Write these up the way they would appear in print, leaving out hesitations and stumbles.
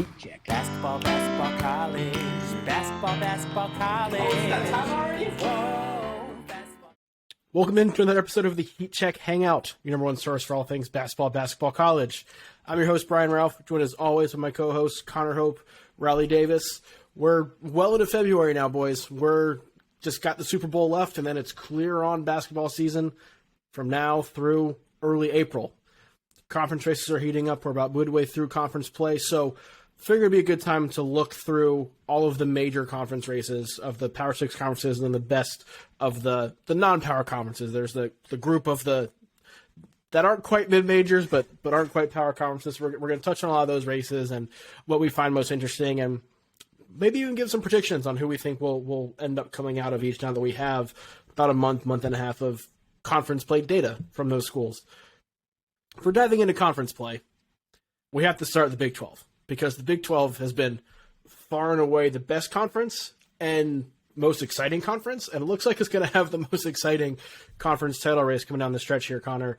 Heat check. Basketball, basketball, college. Basketball, basketball, college. Oh, that's time already? Whoa. Basketball. Welcome into another episode of the Heat Check Hangout, your number one source for all things basketball, college. I'm your host, Brian Ralph, joined as always with my co-hosts, Connor Hope, Riley Davis. We're well into February now, boys. We're just got the Super Bowl left, and then it's clear on basketball season from now through early April. Conference races are heating up. We're about midway through conference play, so figured it'd be a good time to look through all of the major conference races of the Power 6 conferences and then the best of the non-power conferences. There's the group of the that aren't quite mid-majors but aren't quite power conferences. We're going to touch on a lot of those races and what we find most interesting, and maybe even give some predictions on who we think will end up coming out of each now that we have about a month and a half of conference play data from those schools. If we're diving into conference play, we have to start the Big 12 because the Big 12 has been far and away the best conference and most exciting conference, and it looks like it's going to have the most exciting conference title race coming down the stretch here, Connor.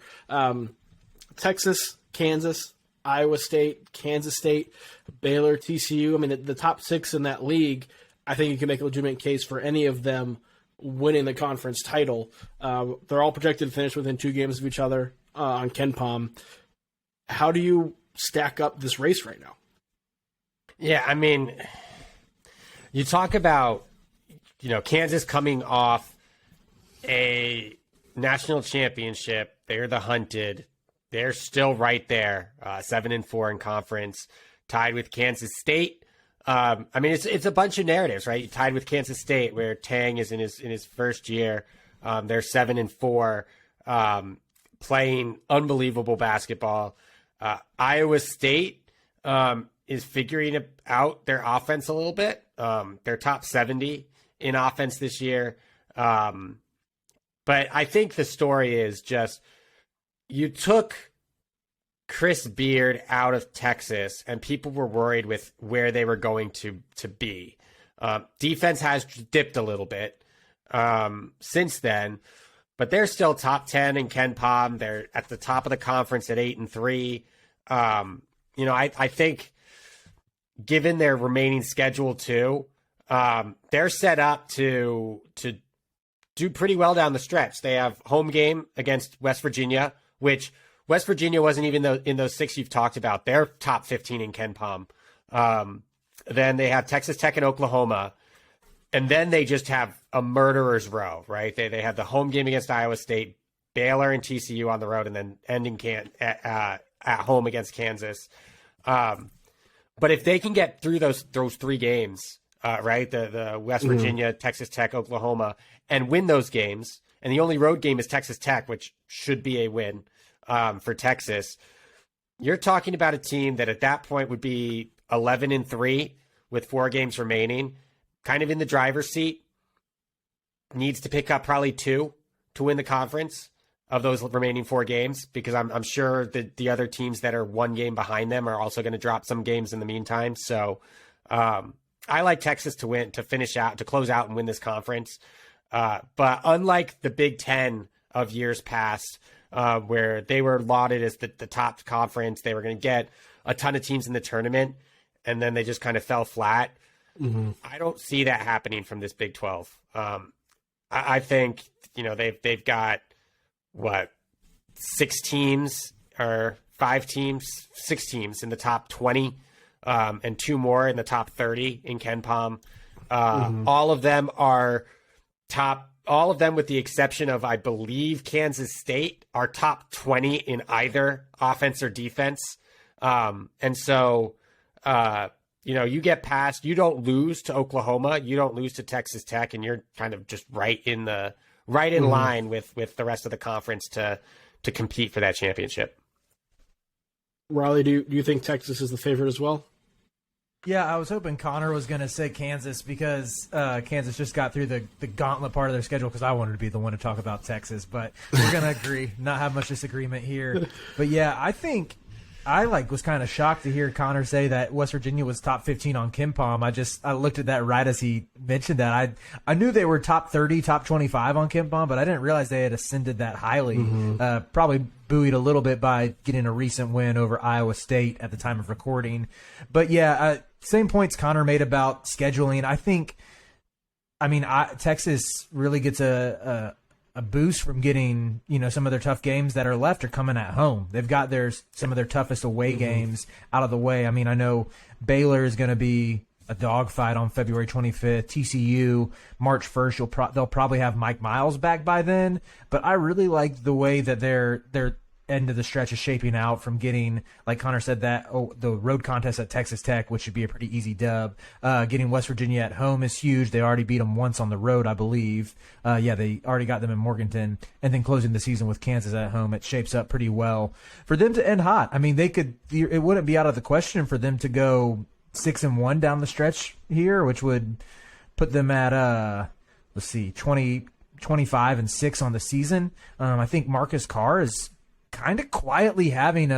Texas, Kansas, Iowa State, Kansas State, Baylor, TCU. I mean, the top six in that league, I think you can make a legitimate case for any of them winning the conference title. They're all projected to finish within 2 games of each other on KenPom. How do you stack up this race right now? Yeah, I mean, you talk about, Kansas coming off a national championship. They're the hunted. They're still right there, 7-4 in conference, tied with Kansas State. I mean, it's a bunch of narratives, right? You tied with Kansas State, where Tang is in his first year. They're 7-4, playing unbelievable basketball. Iowa State is figuring out their offense a little bit. They're top 70 in offense this year. But I think the story is just you took Chris Beard out of Texas, and people were worried with where they were going to be. Defense has dipped a little bit since then, but they're still top 10 in KenPom. They're at the top of the conference at 8-3. I think given their remaining schedule too, they're set up to do pretty well down the stretch. They have home game against West Virginia, which West Virginia wasn't even in those 6 you've talked about. They're top 15 in KenPom. Then they have Texas Tech and Oklahoma. And then they just have a murderer's row, right? They have the home game against Iowa State, Baylor and TCU on the road, and then ending at home against Kansas. But if they can get through those 3 games, right, the West Virginia, Texas Tech, Oklahoma, and win those games, and the only road game is Texas Tech, which should be a win for Texas, you're talking about a team that at that point would be 11-3 with 4 games remaining, kind of in the driver's seat, needs to pick up probably 2 to win the conference of those remaining 4 games, because I'm sure that the other teams that are 1 game behind them are also going to drop some games in the meantime. So I like Texas to win, to finish out, to close out and win this conference. But unlike the Big Ten of years past, where they were lauded as the top conference, they were going to get a ton of teams in the tournament, and then they just kind of fell flat. I don't see that happening from this Big 12. I think, they've got, 6 teams or 5 teams, 6 teams in the top 20, and 2 more in the top 30 in KenPom. All of them are all of them with the exception of, I believe, Kansas State, are top 20 in either offense or defense. And so, you get past, you don't lose to Oklahoma, you don't lose to Texas Tech, and you're kind of just right in line with the rest of the conference to compete for that championship. Riley, do you think Texas is the favorite as well? Yeah, I was hoping Connor was going to say Kansas because Kansas just got through the gauntlet part of their schedule, because I wanted to be the one to talk about Texas, but we're going to agree, not have much disagreement here. But yeah, I think I was kind of shocked to hear Connor say that West Virginia was top 15 on KenPom. I looked at that right as he mentioned that. I knew they were top 30, top 25 on KenPom, but I didn't realize they had ascended that highly. Probably buoyed a little bit by getting a recent win over Iowa State at the time of recording. But yeah, same points Connor made about scheduling. Texas really gets a boost from getting, some of their tough games that are left are coming at home. They've got some of their toughest away games out of the way. I mean, I know Baylor is going to be a dogfight on February 25th. TCU, March 1st, they'll probably have Mike Miles back by then. But I really like the way that their end of the stretch is shaping out from getting, like Connor said, the road contest at Texas Tech, which should be a pretty easy dub. Getting West Virginia at home is huge. They already beat them once on the road, I believe. They already got them in Morganton. And then closing the season with Kansas at home, it shapes up pretty well for them to end hot. I mean, it wouldn't be out of the question for them to go 6-1 down the stretch here, which would put them at 25-6 on the season. I think Marcus Carr is kind of quietly having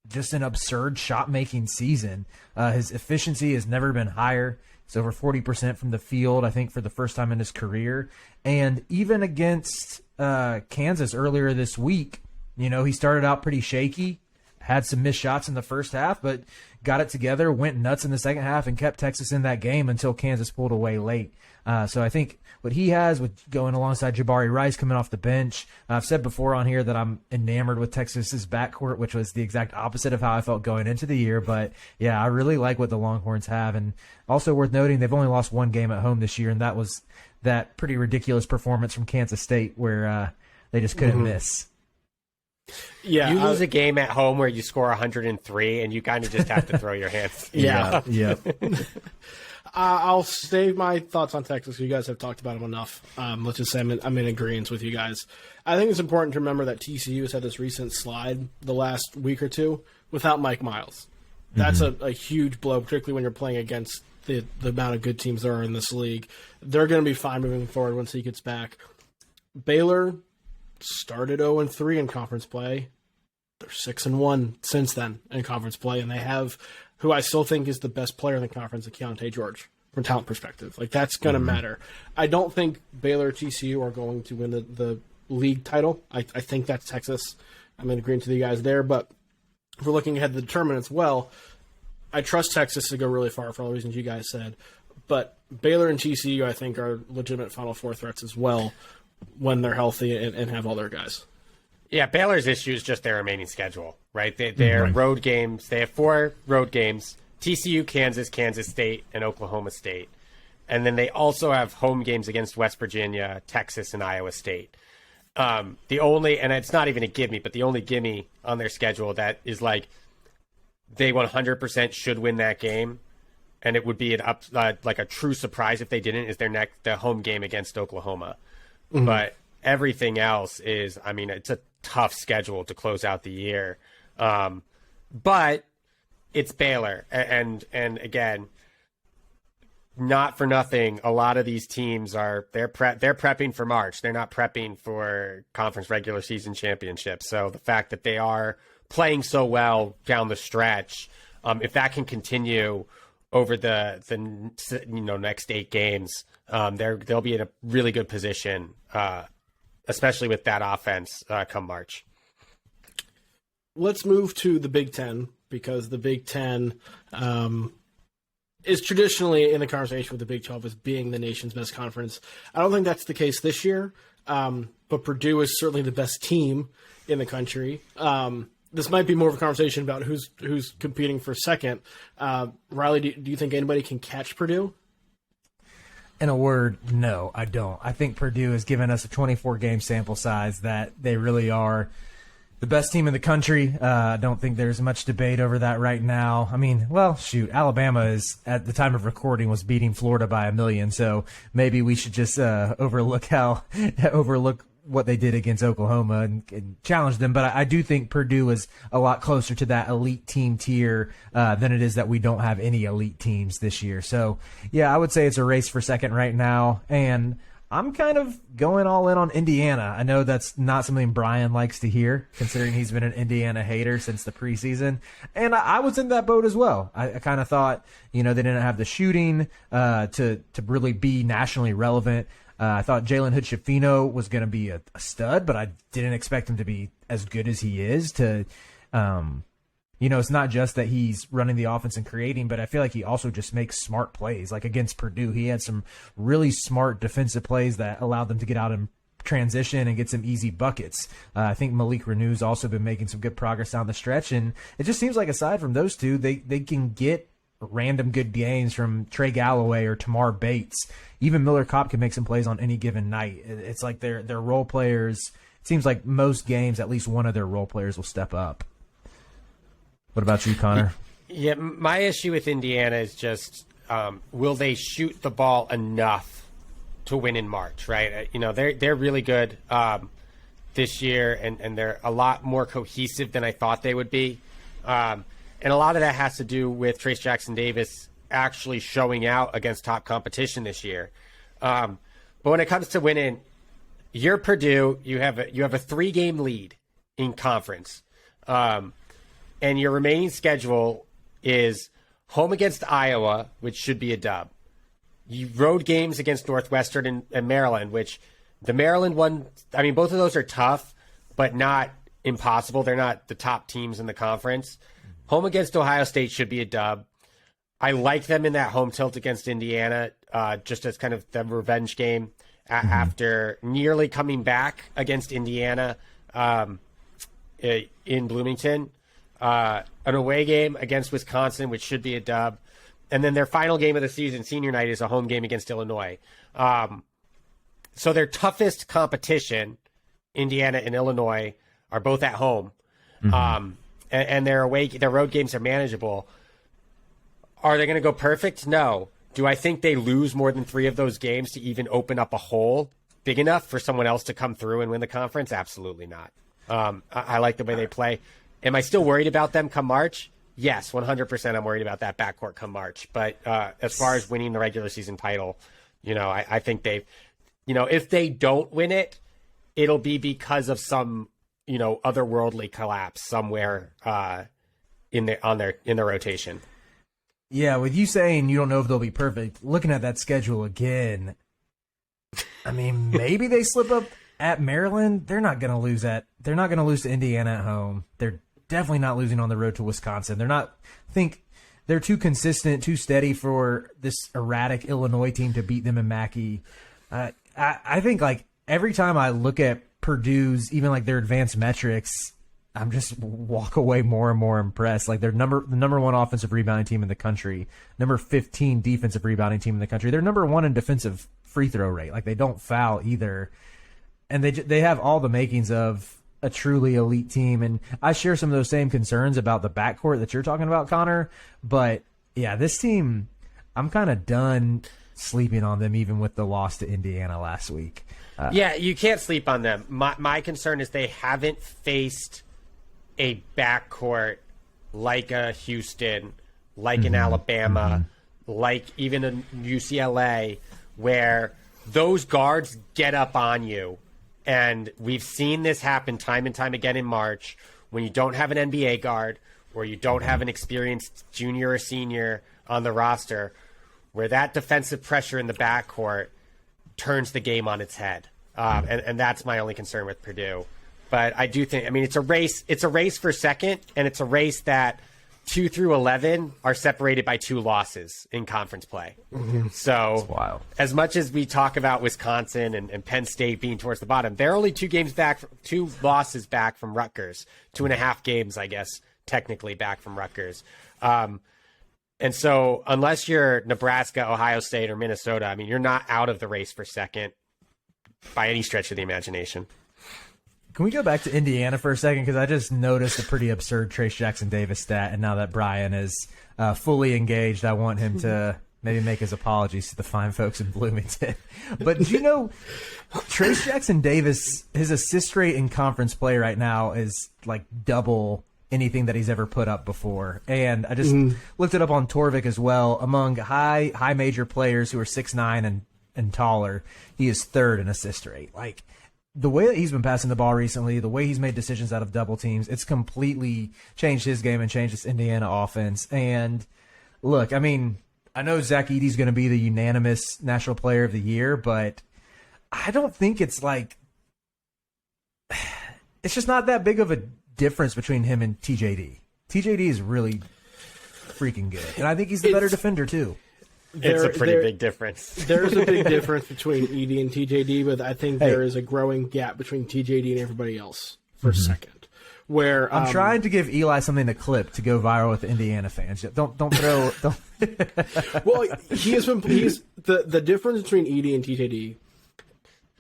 just an absurd shot-making season. His efficiency has never been higher. It's over 40% from the field, I think, for the first time in his career. And even against Kansas earlier this week, he started out pretty shaky, had some missed shots in the first half, but got it together, went nuts in the second half, and kept Texas in that game until Kansas pulled away late. So I think what he has with going alongside Jabari Rice coming off the bench, I've said before on here that I'm enamored with Texas's backcourt, which was the exact opposite of how I felt going into the year. But yeah, I really like what the Longhorns have. And also worth noting, they've only lost one game at home this year, and that was that pretty ridiculous performance from Kansas State where they just couldn't miss. Yeah, you lose a game at home where you score 103, and you kind of just have to throw your hands. Yeah. Yep. I'll save my thoughts on Texas. You guys have talked about them enough. Let's just say I'm in agreement with you guys. I think it's important to remember that TCU has had this recent slide the last week or two without Mike Miles. That's a huge blow, particularly when you're playing against the amount of good teams there are in this league. They're going to be fine moving forward once he gets back. Baylor started 0-3 in conference play. They're 6-1 since then in conference play, and they have who I still think is the best player in the conference, Keontae George, from talent perspective. Like, that's going to matter. I don't think Baylor or TCU are going to win the league title. I think that's Texas. I'm in agreement with you guys there, but if we're looking ahead to the tournament as well, I trust Texas to go really far for all the reasons you guys said. But Baylor and TCU, I think, are legitimate Final Four threats as well when they're healthy and have all their guys. Yeah, Baylor's issue is just their remaining schedule, right? Their road games, they have 4 road games, TCU, Kansas, Kansas State, and Oklahoma State. And then they also have home games against West Virginia, Texas, and Iowa State. The only, and it's not even a gimme, but the only gimme on their schedule that is like they 100% should win that game, and it would be like a true surprise if they didn't, is the home game against Oklahoma. But everything else is, I mean, it's a tough schedule to close out the year. But it's Baylor. And again, not for nothing, a lot of these teams they're prepping for March. They're not prepping for conference regular season championships. So the fact that they are playing so well down the stretch, if that can continue over the next 8 games, they'll be in a really good position, especially with that offense come March. Let's move to the Big Ten, because the Big Ten is traditionally in the conversation with the Big 12 as being the nation's best conference. I don't think that's the case this year, but Purdue is certainly the best team in the country. This might be more of a conversation about who's competing for second. Riley, do you think anybody can catch Purdue? In a word, no, I don't. I think Purdue has given us a 24-game sample size that they really are the best team in the country. I don't think there's much debate over that right now. I mean, well, shoot, Alabama is, at the time of recording, was beating Florida by 1 million, so maybe we should just overlook what they did against Oklahoma and challenge them. But I do think Purdue is a lot closer to that elite team tier than it is that we don't have any elite teams this year. So, yeah, I would say it's a race for second right now. And I'm kind of going all in on Indiana. I know that's not something Brian likes to hear, considering he's been an Indiana hater since the preseason. And I was in that boat as well. I kind of thought, they didn't have the shooting to really be nationally relevant. I thought Jalen Hood-Schifino was going to be a stud, but I didn't expect him to be as good as he is. It's not just that he's running the offense and creating, but I feel like he also just makes smart plays. Like against Purdue, he had some really smart defensive plays that allowed them to get out in transition and get some easy buckets. I think Malik Renew's also been making some good progress down the stretch, and it just seems like aside from those two, they can get random good games from Trey Galloway or Tamar Bates. Even Miller Kopp can make some plays on any given night. It's like they're role players. It seems like most games, at least one of their role players will step up. What about you, Connor? Yeah, my issue with Indiana is just will they shoot the ball enough to win in March, right? They're really good this year, and they're a lot more cohesive than I thought they would be. And a lot of that has to do with Trace Jackson-Davis actually showing out against top competition this year. But when it comes to winning, you're Purdue. You have a 3-game lead in conference. And your remaining schedule is home against Iowa, which should be a dub. You road games against Northwestern and Maryland, which the Maryland one, both of those are tough, but not impossible. They're not the top teams in the conference. Home against Ohio State should be a dub. I like them in that home tilt against Indiana, just as kind of the revenge game after nearly coming back against Indiana in Bloomington. An away game against Wisconsin, which should be a dub. And then their final game of the season, senior night, is a home game against Illinois. So their toughest competition, Indiana and Illinois, are both at home. And their road games are manageable. Are they going to go perfect? No. Do I think they lose more than 3 of those games to even open up a hole big enough for someone else to come through and win the conference? Absolutely not. I like the way they play. Am I still worried about them come March? Yes, 100% I'm worried about that backcourt come March. But as far as winning the regular season title, I think they've, if they don't win it, it'll be because of some, otherworldly collapse somewhere in the rotation. Yeah, with you saying you don't know if they'll be perfect, looking at that schedule again, maybe they slip up at Maryland. They're not going to lose they're not going to lose to Indiana at home. They're definitely not losing on the road to Wisconsin. They're too consistent, too steady for this erratic Illinois team to beat them in Mackey. I think like every time I look at Purdue's, even like their advanced metrics, I'm just walk away more and more impressed. Like they're the number 1 offensive rebounding team in the country, number 15 defensive rebounding team in the country. They're number 1 in defensive free throw rate. Like they don't foul either. And they have all the makings of a truly elite team. And I share some of those same concerns about the backcourt that you're talking about, Connor. But yeah, this team, I'm kind of done sleeping on them, even with the loss to Indiana last week. Yeah, you can't sleep on them. My concern is they haven't faced a backcourt like a Houston, like an Alabama, like even a UCLA, where those guards get up on you. And we've seen this happen time and time again in March when you don't have an NBA guard or you don't have an experienced junior or senior on the roster, where that defensive pressure in the backcourt turns the game on its head. And that's my only concern with Purdue. But I do think, it's a race. It's a race for second, and it's a race that 2 through 11 are separated by 2 losses in conference play. So wild. As much as we talk about Wisconsin and Penn State being towards the bottom, they're only 2 losses back from Rutgers, 2.5 games, I guess, technically back from Rutgers. And so unless you're Nebraska, Ohio State, or Minnesota, you're not out of the race for second by any stretch of the imagination. Can we go back to Indiana for a second? Because I just noticed a pretty absurd Trace Jackson-Davis stat, and now that Brian is fully engaged, I want him to maybe make his apologies to the fine folks in Bloomington. But do you know, Trace Jackson-Davis, his assist rate in conference play right now is like double anything that he's ever put up before. And I just looked it up on Torvik as well. Among high major players who are 6'9" and taller, he is third in assist rate. Like, the way that he's been passing the ball recently, the way he's made decisions out of double teams, it's completely changed his game and changed this Indiana offense. And look, I mean, I know Zach Edey's going to be the unanimous National Player of the Year, but I don't think it's like – it's just not that big of a difference between him and TJD. TJD is really freaking good, and I think he's the better defender too. It's a pretty big difference. There's a big difference between Edey and TJD, but I think there is a growing gap between TJD and everybody else for a second. Where I'm trying to give Eli something to clip to go viral with the Indiana fans. Don't throw. Don't. Well, he's the difference between Edey and TJD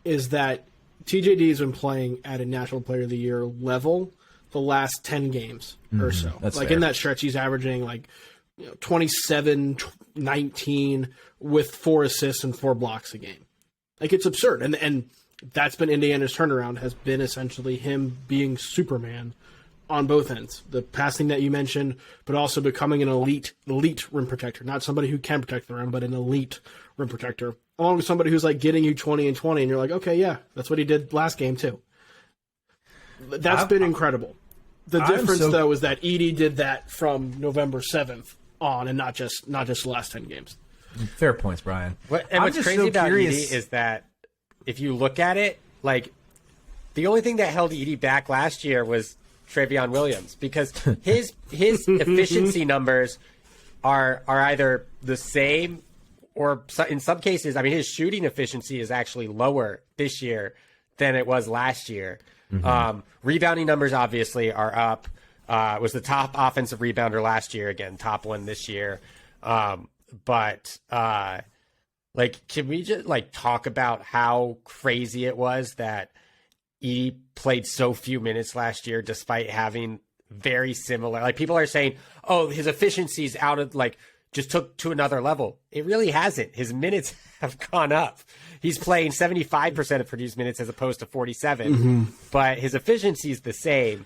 is that TJD has been playing at a National Player of the Year level the last 10 games or so. That's like fair. in that stretch, he's averaging 27, 19 with 4 assists and 4 blocks a game. Like, it's absurd. And that's been Indiana's turnaround, has been essentially him being Superman on both ends. The passing that you mentioned, but also becoming an elite rim protector. Not somebody who can protect the rim, but an elite rim protector. Along with somebody who's like getting you 20 and 20, and you're like, okay, yeah, that's what he did last game too. That's been incredible. The difference, though, is that Edey did that from November 7th on, and not just the last 10 games. Fair points, Brian. What's crazy about Edey is that if you look at it, like, the only thing that held Edey back last year was Travion Williams, because his efficiency numbers are either the same or in some cases, I mean, his shooting efficiency is actually lower this year than it was last year. Rebounding numbers obviously are up. Was the top offensive rebounder last year, again, top one this year. But can we just talk about how crazy it was that he played so few minutes last year, despite having very similar, people are saying, oh, his efficiency's out of just took to another level. It really hasn't. His minutes have gone up. He's playing 75% of produced minutes as opposed to 47, but his efficiency is the same.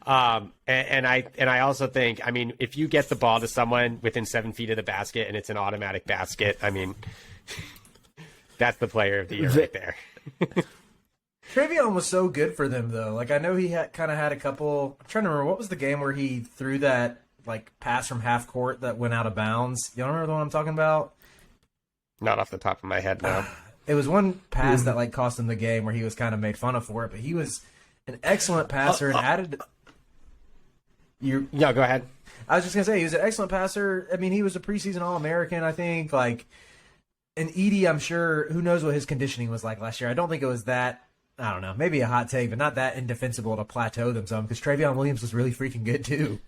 And I also think, I mean, if you get the ball to someone within 7 feet of the basket and it's an automatic basket, I mean, that's the player of the year right there. Travion was so good for them, though. I know he kind of had a couple. I'm trying to remember, what was the game where he threw that pass from half court that went out of bounds? You don't remember the one I'm talking about? Not off the top of my head, no. It was one pass that cost him the game where he was kind of made fun of for it, but he was an excellent passer and added. Yeah, go ahead. I was just gonna say he was an excellent passer. I mean, he was a preseason All-American, I think. And Edey, I'm sure, who knows what his conditioning was like last year. I don't think it was that. I don't know, maybe a hot take, but not that indefensible to plateau them some, because Travion Williams was really freaking good too.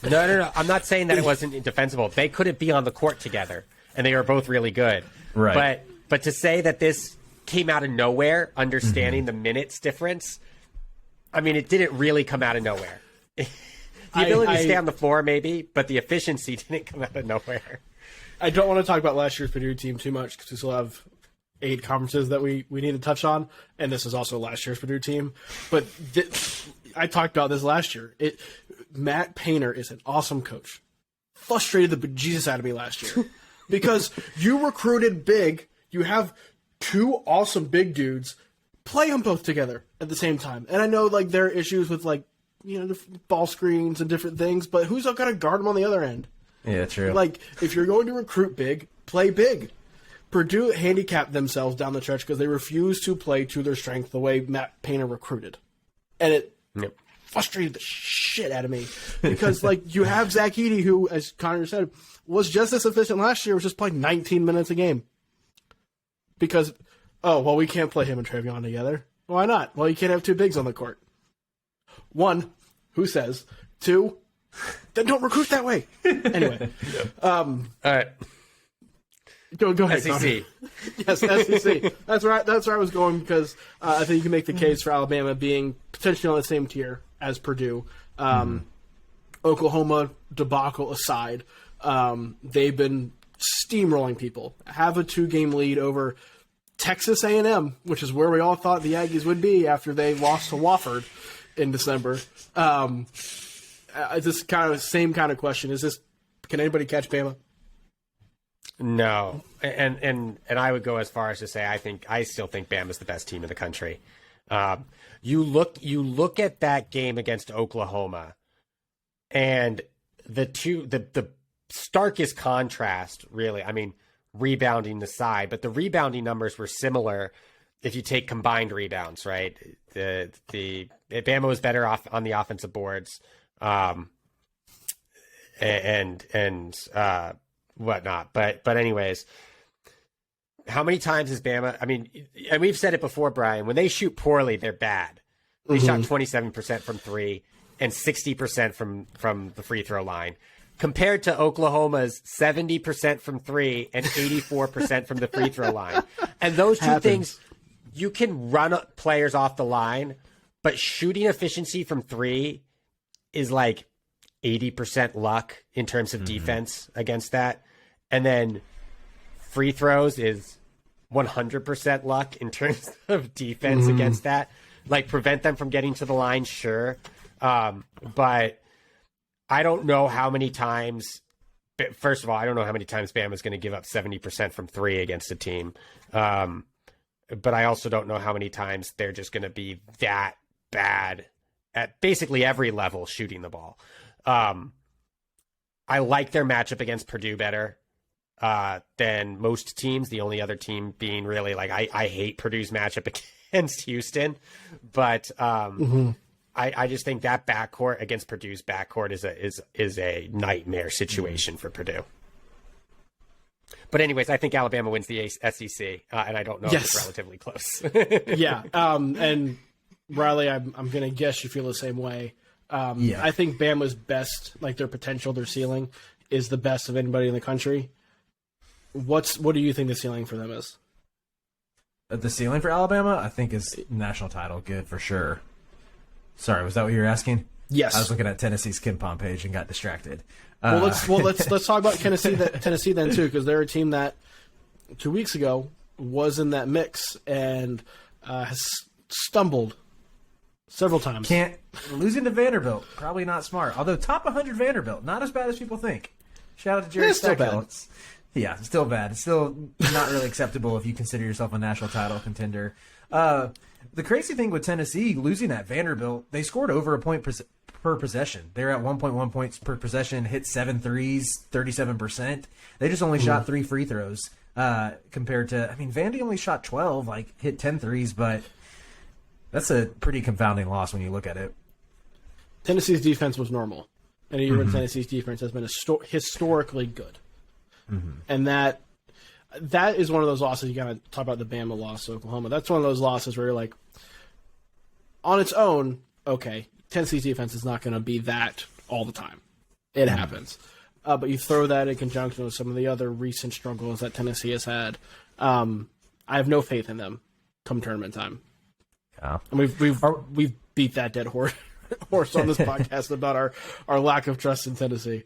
No. I'm not saying that it wasn't indefensible. They couldn't be on the court together, and they were both really good. Right. But to say that this came out of nowhere, understanding the minutes difference, I mean, it didn't really come out of nowhere. The ability to stay on the floor, maybe, but the efficiency didn't come out of nowhere. I don't want to talk about last year's Purdue team too much because we still have 8 conferences that we need to touch on, and this is also last year's Purdue team. But I talked about this last year. Matt Painter is an awesome coach. Frustrated the bejesus out of me last year because you recruited big. You have 2 awesome big dudes. Play them both together at the same time. And I know there are issues with the ball screens and different things, but who's going to guard them on the other end? Yeah, true. If you're going to recruit big, play big. Purdue handicapped themselves down the stretch because they refused to play to their strength the way Matt Painter recruited. And it frustrated the shit out of me because, you have Zach Edey, who, as Connor said, was just as efficient last year, was just playing 19 minutes a game. Because, we can't play him and Travion together. Why not? Well, you can't have 2 bigs on the court. 1, who says? 2, then don't recruit that way. Anyway. All right. Go ahead, SEC. Connor. Yes, SEC. That's where I was going because I think you can make the case for Alabama being potentially on the same tier as Purdue. Oklahoma debacle aside, they've been steamrolling people. Have a 2-game lead over Texas A&M, which is where we all thought the Aggies would be after they lost to Wofford in December. This kind of same kind of question. Can anybody catch Bama? No, and I would go as far as to say I still think Bama's the best team in the country. You look at that game against Oklahoma, and the starkest contrast, really. I mean, rebounding aside, but the rebounding numbers were similar if you take combined rebounds, right? The Bama was better off on the offensive boards, and whatnot. But anyways, how many times has Bama? I mean, and we've said it before, Brian. When they shoot poorly, they're bad. They shot 27% from three and 60% from the free throw line, compared to Oklahoma's 70% from three and 84% from the free throw line. And those two things, you can run players off the line, but shooting efficiency from three is like 80% luck in terms of defense against that. And then free throws is 100% luck in terms of defense against that. Like, prevent them from getting to the line, sure. But I don't know how many times, first of all, I don't know how many times Bama's going to give up 70% from three against a team. But I also don't know how many times they're just going to be that bad at basically every level shooting the ball. I like their matchup against Purdue better than most teams. The only other team being really like, I hate Purdue's matchup against Houston, but I just think that backcourt against Purdue's backcourt is a nightmare situation for Purdue. But anyways, I think Alabama wins the SEC, and I don't know if it's relatively close. Yeah, and Riley, I'm going to guess you feel the same way. I think Bama's best, like their potential, their ceiling, is the best of anybody in the country. What do you think the ceiling for them is? The ceiling for Alabama, I think, is national title good for sure. Sorry, was that what you were asking? Yes. I was looking at Tennessee's KenPom page and got distracted. Let's talk about Tennessee then too, because they're a team that 2 weeks ago was in that mix and has stumbled several times. Losing to Vanderbilt, probably not smart. Although top 100 Vanderbilt, not as bad as people think. Shout out to Jerry Stackhill. Yeah, still bad. It's still not really acceptable if you consider yourself a national title contender. The crazy thing with Tennessee losing at Vanderbilt, they scored over a point per possession. They're at 1.1 points per possession, hit 7 threes, 37%. They just only shot 3 free throws compared to, I mean, Vandy only shot 12, like hit 10 threes, but that's a pretty confounding loss when you look at it. Tennessee's defense was normal. And a year when Tennessee's defense has been historically good. And that is one of those losses. You got to talk about the Bama loss to Oklahoma. That's one of those losses where you're like, on its own, okay, Tennessee's defense is not going to be that all the time. It happens. But you throw that in conjunction with some of the other recent struggles that Tennessee has had. I have no faith in them come tournament time. Yeah. And we've beat that dead horse on this podcast about our lack of trust in Tennessee.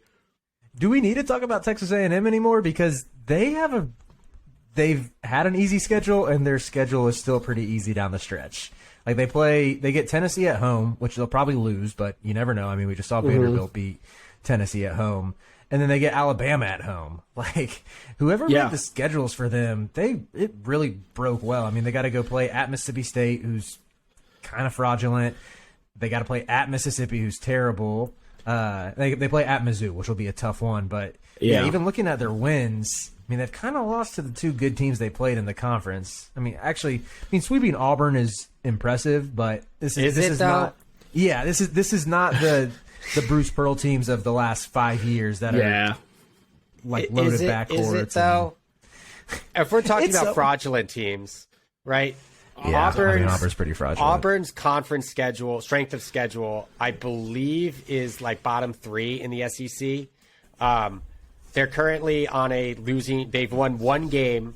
Do we need to talk about Texas A&M anymore? Because they've had an easy schedule, and their schedule is still pretty easy down the stretch. Like they get Tennessee at home, which they'll probably lose, but you never know. I mean, we just saw Vanderbilt beat Tennessee at home, and then they get Alabama at home. Like whoever made the schedules for them, it really broke well. I mean, they got to go play at Mississippi State, who's kind of fraudulent. They got to play at Mississippi, who's terrible. They play at Mizzou, which will be a tough one. But even looking at their wins, I mean, they've kind of lost to the two good teams they played in the conference. I mean, sweeping Auburn is impressive, but this is not. Yeah, this is not the Bruce Pearl teams of the last 5 years that are like loaded backcourts. Is it though? If we're talking about fraudulent teams, right? Yeah, Auburn's pretty fraudulent. Auburn's conference schedule, strength of schedule, I believe, is like bottom 3 in the SEC. They're currently on a losing. They've won 1 game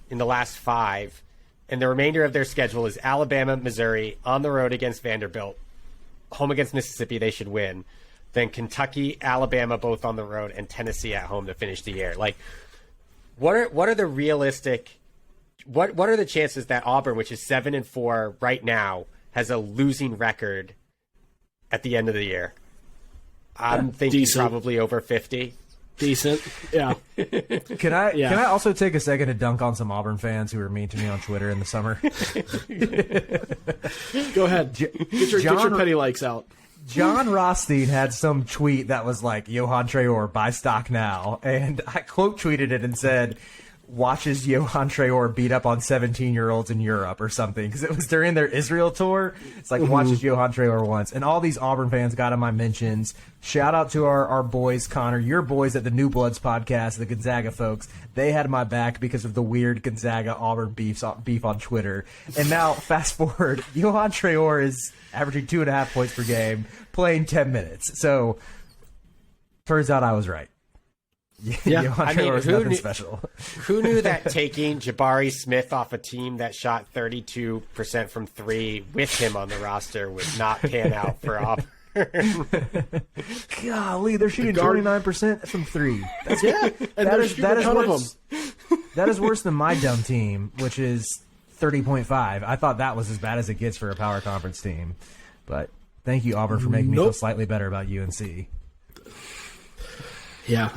in the last 5, and the remainder of their schedule is Alabama, Missouri, on the road against Vanderbilt, home against Mississippi. They should win. Then Kentucky, Alabama, both on the road, and Tennessee at home to finish the year. Like, what are the realistic? What are the chances that Auburn, which is 7-4 right now, has a losing record at the end of the year? I'm thinking probably over 50. Decent. Yeah. Can I also take a second to dunk on some Auburn fans who were mean to me on Twitter in the summer? Go ahead. Get your petty likes out. John Rothstein had some tweet that was like, Johan Traore, buy stock now. And I quote tweeted it and said, watches Johan Traore beat up on 17-year-olds in Europe or something. Because it was during their Israel tour. It's like, watches Johan Traore once. And all these Auburn fans got in my mentions. Shout out to our boys, Connor, your boys at the New Bloods podcast, the Gonzaga folks. They had my back because of the weird Gonzaga-Auburn beef on Twitter. And now, fast forward, Johan Traore is averaging 2.5 points per game, playing 10 minutes. So, turns out I was right. Yeah, Johan Traore is nothing special. Who knew that taking Jabari Smith off a team that shot 32% from three with him on the roster would not pan out for Auburn? Golly, they're shooting 29% from three. And that is worse than my dumb team, which is 30.5. I thought that was as bad as it gets for a power conference team. But thank you, Auburn, for making me feel slightly better about UNC. Yeah,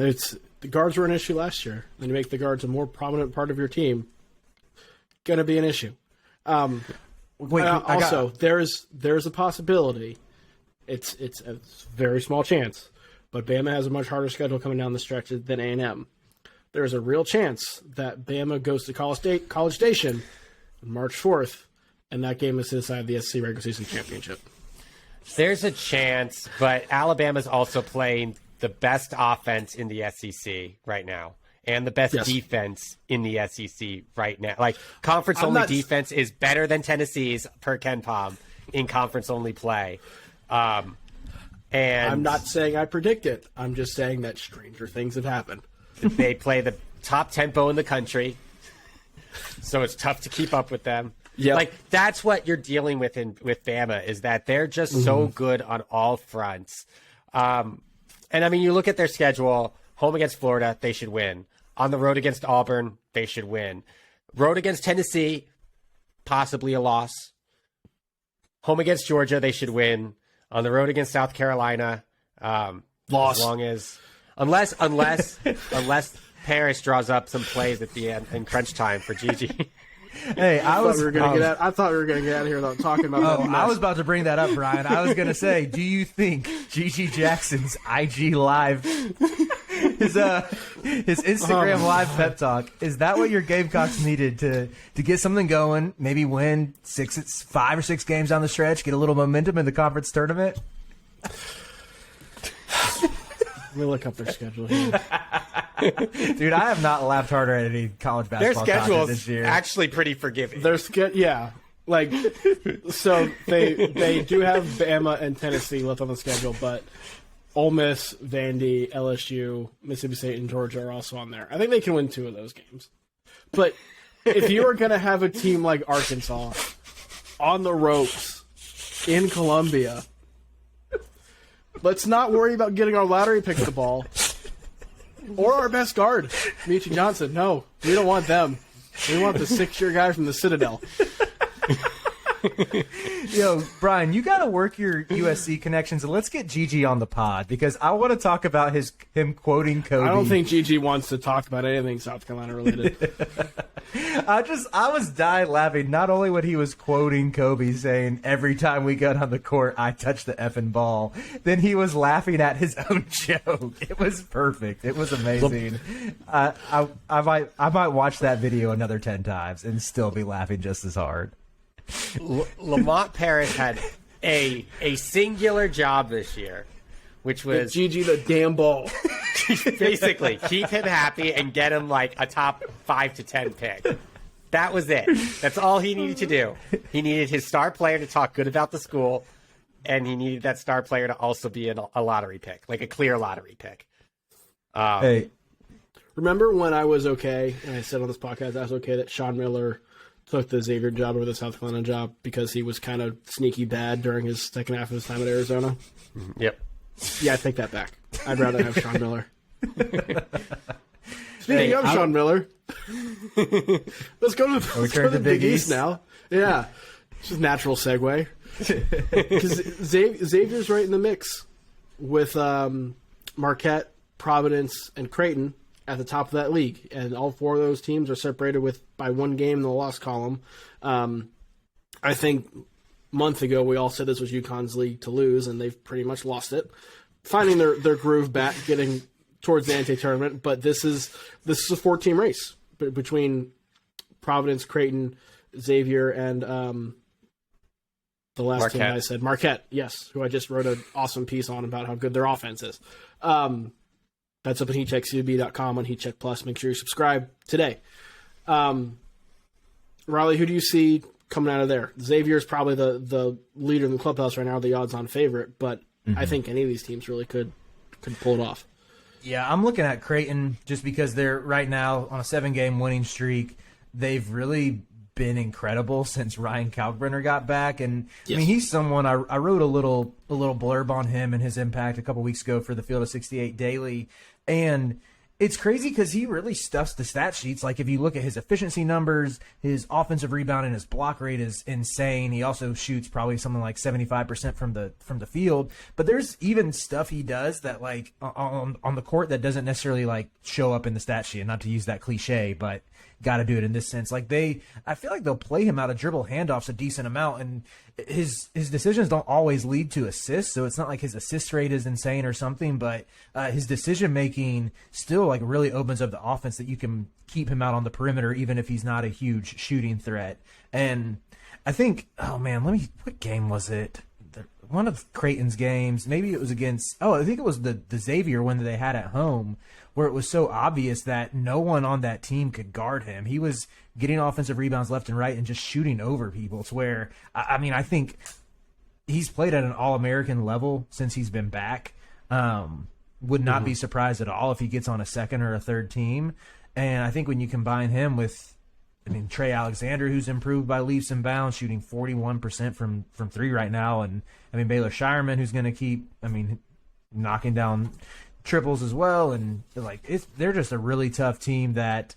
the guards were an issue last year. Then you make the guards a more prominent part of your team, gonna be an issue. There's a possibility. It's a very small chance, but Bama has a much harder schedule coming down the stretch than A&M. There's a real chance that Bama goes to College Station on March 4th, and that game is to decide the SEC regular season championship. There's a chance, but Alabama's also playing the best offense in the SEC right now and the best defense in the SEC right now. Like, conference-only defense is better than Tennessee's per Ken Pom in conference-only play. And I'm not saying I predict it. I'm just saying that stranger things have happened. They play the top tempo in the country, so it's tough to keep up with them. Yep. Like, that's what you're dealing with with Bama, is that they're just so good on all fronts. And, I mean, you look at their schedule, home against Florida, they should win. On the road against Auburn, they should win. Road against Tennessee, possibly a loss. Home against Georgia, they should win. On the road against South Carolina, loss. As long as unless Paris draws up some plays at the end in crunch time for Gigi. Hey, I thought we were going to get out of here without talking about that. I was about to bring that up, Brian. I was going to say, do you think Gigi Jackson's IG Live, his Instagram Live pep talk, is that what your Gamecocks needed to get something going, maybe win 5 or 6 games down the stretch, get a little momentum in the conference tournament? Let me look up their schedule here. Dude, I have not laughed harder at any college basketball schedule this year. Actually pretty forgiving. Like, so they do have Bama and Tennessee left on the schedule, but Ole Miss, Vandy, LSU, Mississippi State, and Georgia are also on there. I think they can win 2 of those games. But if you are going to have a team like Arkansas on the ropes in Columbia, let's not worry about getting our lottery pick the ball. Or our best guard, Michi Johnson. No, we don't want them. We want the 6-year guy from the Citadel. Yo, Brian, you got to work your USC connections, and let's get Gigi on the pod because I want to talk about him quoting Kobe. I don't think Gigi wants to talk about anything South Carolina related. I was dying laughing, not only when he was quoting Kobe saying, every time we got on the court, I touched the effing ball, then he was laughing at his own joke. It was perfect. It was amazing. I might watch that video another 10 times and still be laughing just as hard. Lamont Paris had a singular job this year, which was Gigi the damn ball. Basically, keep him happy and get him like a top 5 to 10 pick. That was it. That's all he needed to do. He needed his star player to talk good about the school, and he needed that star player to also be a lottery pick, like a clear lottery pick. Hey, remember when I was okay, and I said on this podcast I was okay that Sean Miller took the Xavier job over the South Carolina job because he was kind of sneaky bad during his second half of his time at Arizona? Yep. Yeah, I take that back. I'd rather have Sean Miller. Speaking of Sean Miller, let's go to the Big East now. Yeah, it's just a natural segue. Because Xavier's right in the mix with Marquette Providence, and Creighton at the top of that league, and all 4 of those teams are separated by 1 game in the loss column. I think a month ago we all said this was UConn's league to lose, and they've pretty much lost it, finding their groove back, getting towards the NCAA tournament. But this is a 4-team race between Providence, Creighton, Xavier, and the last Marquette. team I said, Marquette, yes, who I just wrote an awesome piece on about how good their offense is. That's up at heatcheckcb.com on HeatCheck Plus. Make sure you subscribe today. Riley, who do you see coming out of there? Xavier is probably the leader in the clubhouse right now, the odds-on favorite, but I think any of these teams really could pull it off. Yeah, I'm looking at Creighton just because they're right now on a 7-game winning streak. They've really been incredible since Ryan Kalkbrenner got back, and yes. I mean he's someone I wrote a little blurb on him and his impact a couple weeks ago for the Field of 68 Daily, and it's crazy because he really stuffs the stat sheets. Like if you look at his efficiency numbers, his offensive rebound and his block rate is insane. He also shoots probably something like 75% from the field. But there's even stuff he does that like on the court that doesn't necessarily like show up in the stat sheet. Not to use that cliche, but got to do it in this sense. Like I feel like they'll play him out of dribble handoffs a decent amount, and his decisions don't always lead to assists. So it's not like his assist rate is insane or something, but his decision making still like really opens up the offense that you can keep him out on the perimeter even if he's not a huge shooting threat. And I think, what game was it? One of Creighton's games, maybe it was against, I think it was the Xavier one that they had at home, where it was so obvious that no one on that team could guard him. He was getting offensive rebounds left and right and just shooting over people. It's where, I think he's played at an All-American level since he's been back. Would not be surprised at all if he gets on a second or a third team. And I think when you combine him with, Trey Alexander, who's improved by leaps and bounds, shooting 41% from 3 right now. And, Baylor Shireman, who's going to keep, knocking down triples as well. And, they're just a really tough team that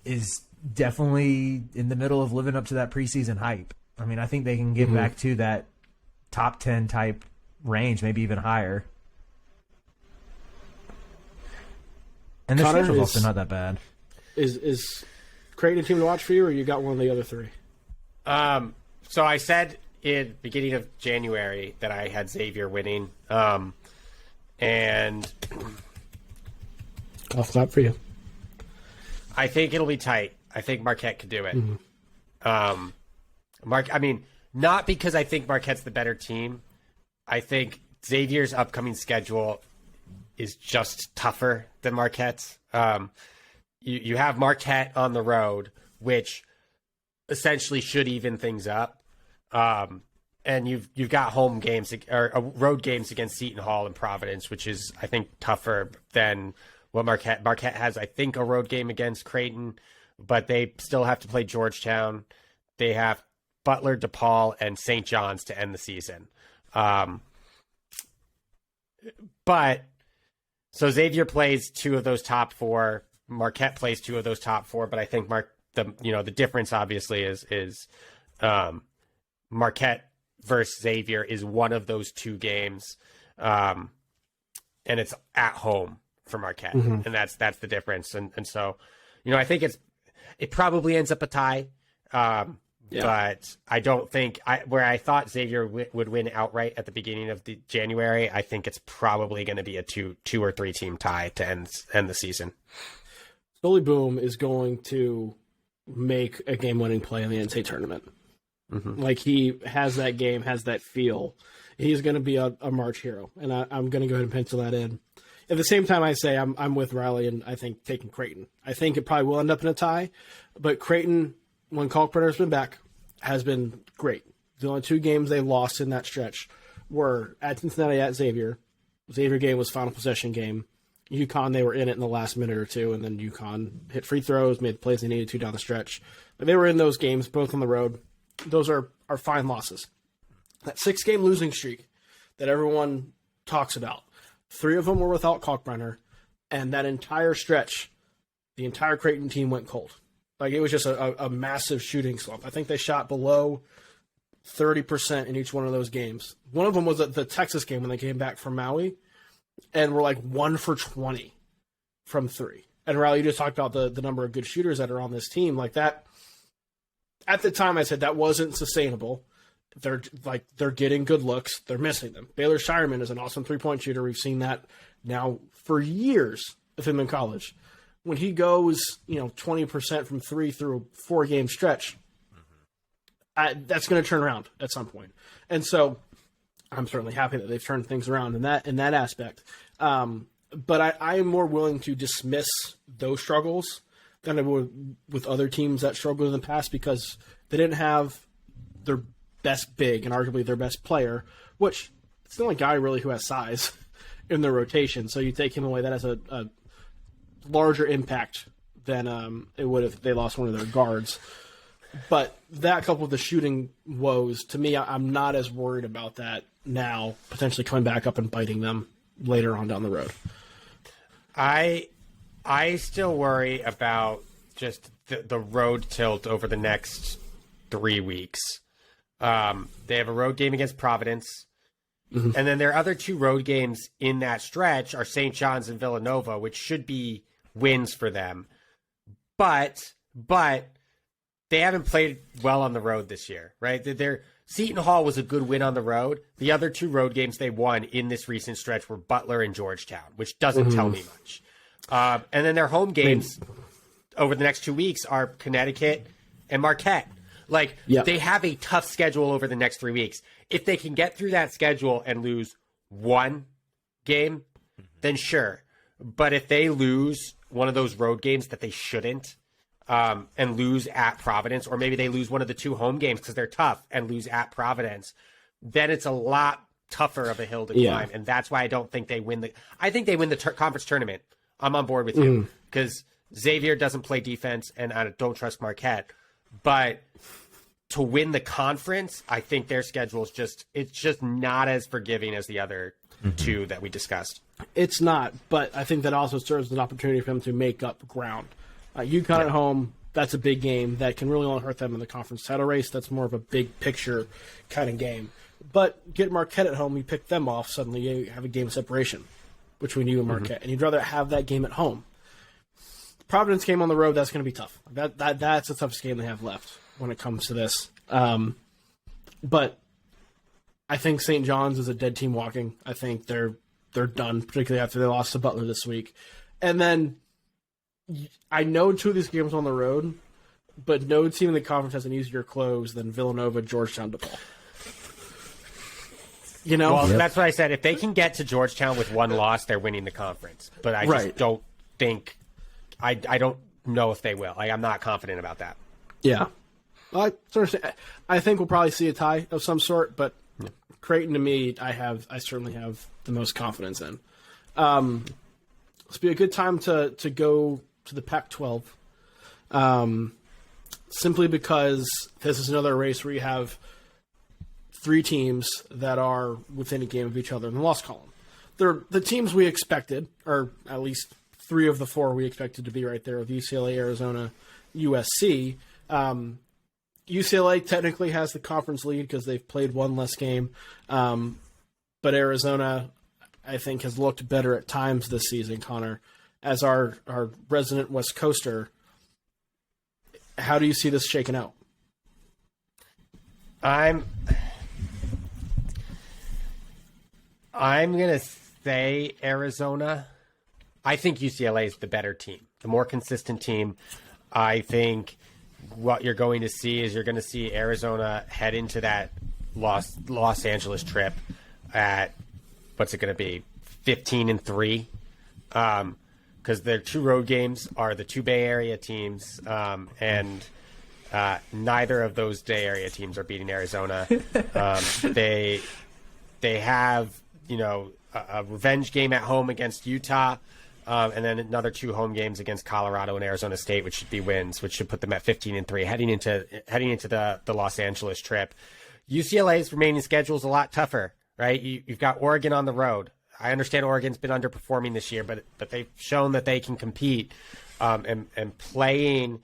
is definitely in the middle of living up to that preseason hype. I think they can get back to that top 10 type range, maybe even higher. And the schedule's also not that bad. Is Creighton a team to watch for you, or you got one of the other 3? So I said in beginning of January that I had Xavier winning, and Golf clap for you. I think it'll be tight. I think Marquette could do it. Not because I think Marquette's the better team. I think Xavier's upcoming schedule is just tougher than Marquette's. You have Marquette on the road, which essentially should even things up. And you've got home games or road games against Seton Hall and Providence, which is, I think, tougher than what Marquette has. I think a road game against Creighton, but they still have to play Georgetown. They have Butler, DePaul, and St. John's to end the season. So Xavier plays 2 of those top 4. Marquette plays 2 of those top 4, but I think the difference obviously is Marquette versus Xavier is one of those 2 games, and it's at home for Marquette, and that's the difference. And so, I think it probably ends up a tie, but I don't think where I thought Xavier would win outright at the beginning of the January. I think it's probably going to be a 2 or 3 team tie to end the season. Stoli Boom is going to make a game-winning play in the NCAA tournament. Like, he has that game, has that feel. He's going to be a March hero, and I'm going to go ahead and pencil that in. At the same time, I say I'm with Riley, and I think taking Creighton. I think it probably will end up in a tie, but Creighton, when Kalkbrenner's been back, has been great. The only 2 games they lost in that stretch were at Cincinnati, at Xavier. Xavier game was final possession game. UConn, they were in it in the last minute or 2, and then UConn hit free throws, made the plays they needed to down the stretch. But they were in those games, both on the road. Those are fine losses. That 6-game losing streak that everyone talks about, 3 of them were without Kalkbrenner, and that entire stretch, the entire Creighton team went cold. Like, it was just a massive shooting slump. I think they shot below 30% in each one of those games. One of them was the Texas game when they came back from Maui. and we're like 1 for 20 from three. And Riley, you just talked about the number of good shooters that are on this team. Like that, at the time I said that wasn't sustainable. They're getting good looks. They're missing them. Baylor Shireman is an awesome 3-point shooter. We've seen that now for years of him in college. When he goes, 20% from three through a 4-game stretch, that's going to turn around at some point. And so I'm certainly happy that they've turned things around in that aspect. But I am more willing to dismiss those struggles than I would with other teams that struggled in the past, because they didn't have their best big and arguably their best player, which it's the only guy really who has size in their rotation. So you take him away, that has a larger impact than it would if they lost one of their guards. But that coupled with the shooting woes, to me, I'm not as worried about that now, potentially coming back up and biting them later on down the road. I still worry about just the road tilt over the next 3 weeks. They have a road game against Providence. Mm-hmm. And then their other 2 road games in that stretch are St. John's and Villanova, which should be wins for them. But they haven't played well on the road this year, right? Seton Hall was a good win on the road. The other 2 road games they won in this recent stretch were Butler and Georgetown, which doesn't tell me much. And then their home games over the next 2 weeks are Connecticut and Marquette. They have a tough schedule over the next 3 weeks. If they can get through that schedule and lose 1 game, then sure. But if they lose one of those road games that they shouldn't, and lose at Providence, or maybe they lose one of the 2 home games because they're tough and lose at Providence, then it's a lot tougher of a hill to climb. And that's why I don't think they win I think they win the conference tournament. I'm on board with you because Xavier doesn't play defense and I don't trust Marquette. But to win the conference, I think their schedule is it's just not as forgiving as the other 2 that we discussed. It's not, but I think that also serves as an opportunity for them to make up ground. UConn at home, that's a big game that can really only hurt them in the conference title race. That's more of a big picture kind of game. But get Marquette at home, you pick them off, suddenly you have a game of separation between you and Marquette, and you'd rather have that game at home. Providence game on the road, that's going to be tough. That's the toughest game they have left when it comes to this. But I think St. John's is a dead team walking. I think they're done, particularly after they lost to Butler this week. And then I know 2 of these games on the road, but no team in the conference has an easier close than Villanova, Georgetown, DePaul. Well, that's what I said. If they can get to Georgetown with 1 loss, they're winning the conference. But I just don't think I don't know if they will. I'm not confident about that. Yeah. Well, I think we'll probably see a tie of some sort, but Creighton, to me, I certainly have the most confidence in. This will be a good time to go to the Pac-12, simply because this is another race where you have 3 teams that are within a game of each other in the loss column. They're the teams we expected, or at least 3 of the 4 we expected to be right there with UCLA, Arizona, USC. UCLA technically has the conference lead because they've played 1 less game, but Arizona, I think, has looked better at times this season, Connor. As our resident West Coaster, how do you see this shaking out? I'm going to say Arizona. I think UCLA is the better team, the more consistent team. I think what you're going to see is you're going to see Arizona head into that Los Angeles trip at, what's it going to be, 15-3, because their 2 road games are the 2 Bay Area teams, and neither of those Bay Area teams are beating Arizona. They have, a revenge game at home against Utah, and then another 2 home games against Colorado and Arizona State, which should be wins, which should put them at 15-3, heading into the Los Angeles trip. UCLA's remaining schedule is a lot tougher, right? You've got Oregon on the road. I understand Oregon's been underperforming this year, but they've shown that they can compete, and playing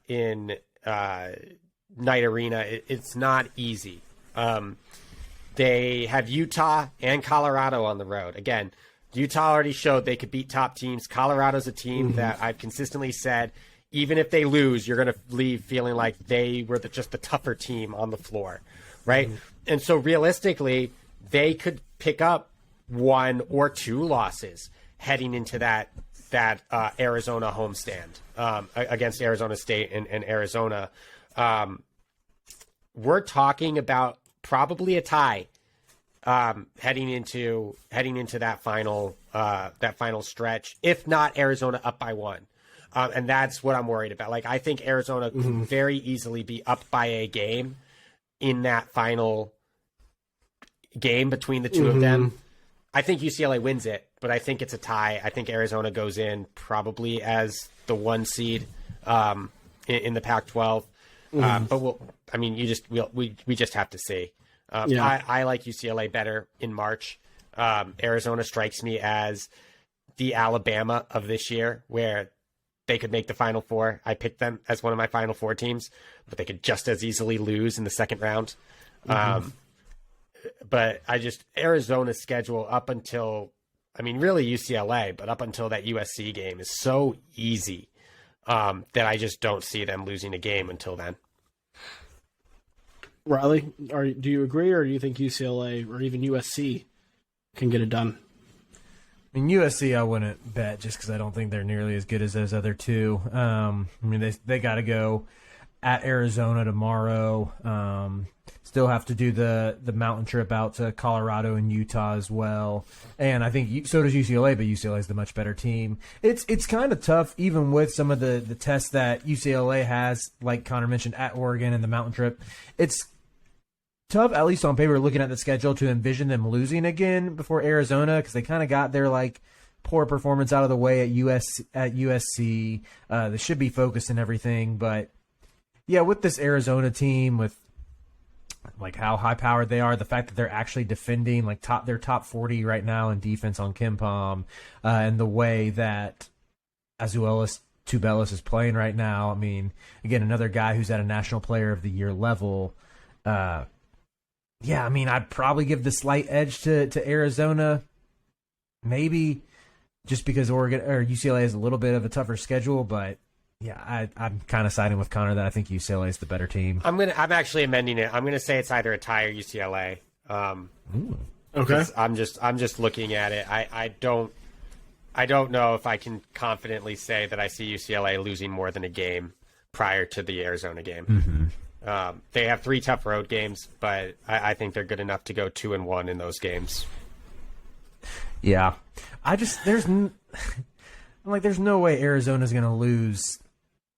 in Knight Arena, it's not easy. They have Utah and Colorado on the road. Again, Utah already showed they could beat top teams. Colorado's a team that I've consistently said, even if they lose, you're going to leave feeling like they were just the tougher team on the floor, right? And so realistically, they could pick up 1 or 2 losses heading into that Arizona homestand against Arizona State and Arizona. We're talking about probably a tie heading into that final stretch, if not Arizona up by 1. And that's what I'm worried about. Like, I think Arizona could very easily be up by a game in that final game between the two of them. I think UCLA wins it, but I think it's a tie. I think Arizona goes in probably as the 1 seed in the Pac-12. But we just have to see. I like UCLA better in March. Arizona strikes me as the Alabama of this year, where they could make the Final Four. I picked them as one of my Final Four teams, but they could just as easily lose in the second round. But Arizona's schedule up until, really UCLA, but up until that USC game is so easy that I just don't see them losing a game until then. Riley, do you agree, or do you think UCLA or even USC can get it done? USC I wouldn't bet, just because I don't think they're nearly as good as those other two. They got to go at Arizona tomorrow. Still have to do the mountain trip out to Colorado and Utah as well. And I think so does UCLA, but UCLA is the much better team. It's kind of tough, even with some of the tests that UCLA has, like Connor mentioned, at Oregon and the mountain trip. It's tough, at least on paper, looking at the schedule, to envision them losing again before Arizona, because they kind of got their poor performance out of the way at USC. They should be focused and everything, but yeah, with this Arizona team, with how high powered they are, the fact that they're actually defending they're top 40 right now in defense on KenPom, and the way that Azuelis Tubelis is playing right now. Again, another guy who's at a National Player of the Year level. I'd probably give the slight edge to Arizona, maybe just because Oregon or UCLA has a little bit of a tougher schedule, but yeah, I'm kind of siding with Connor that I think UCLA is the better team. I'm actually amending it. I'm gonna say it's either a tie or UCLA. Okay. I'm just looking at it. I don't know if I can confidently say that I see UCLA losing more than a game prior to the Arizona game. They have 3 tough road games, but I think they're good enough to go 2-1 in those games. Yeah, there's no way Arizona's going to lose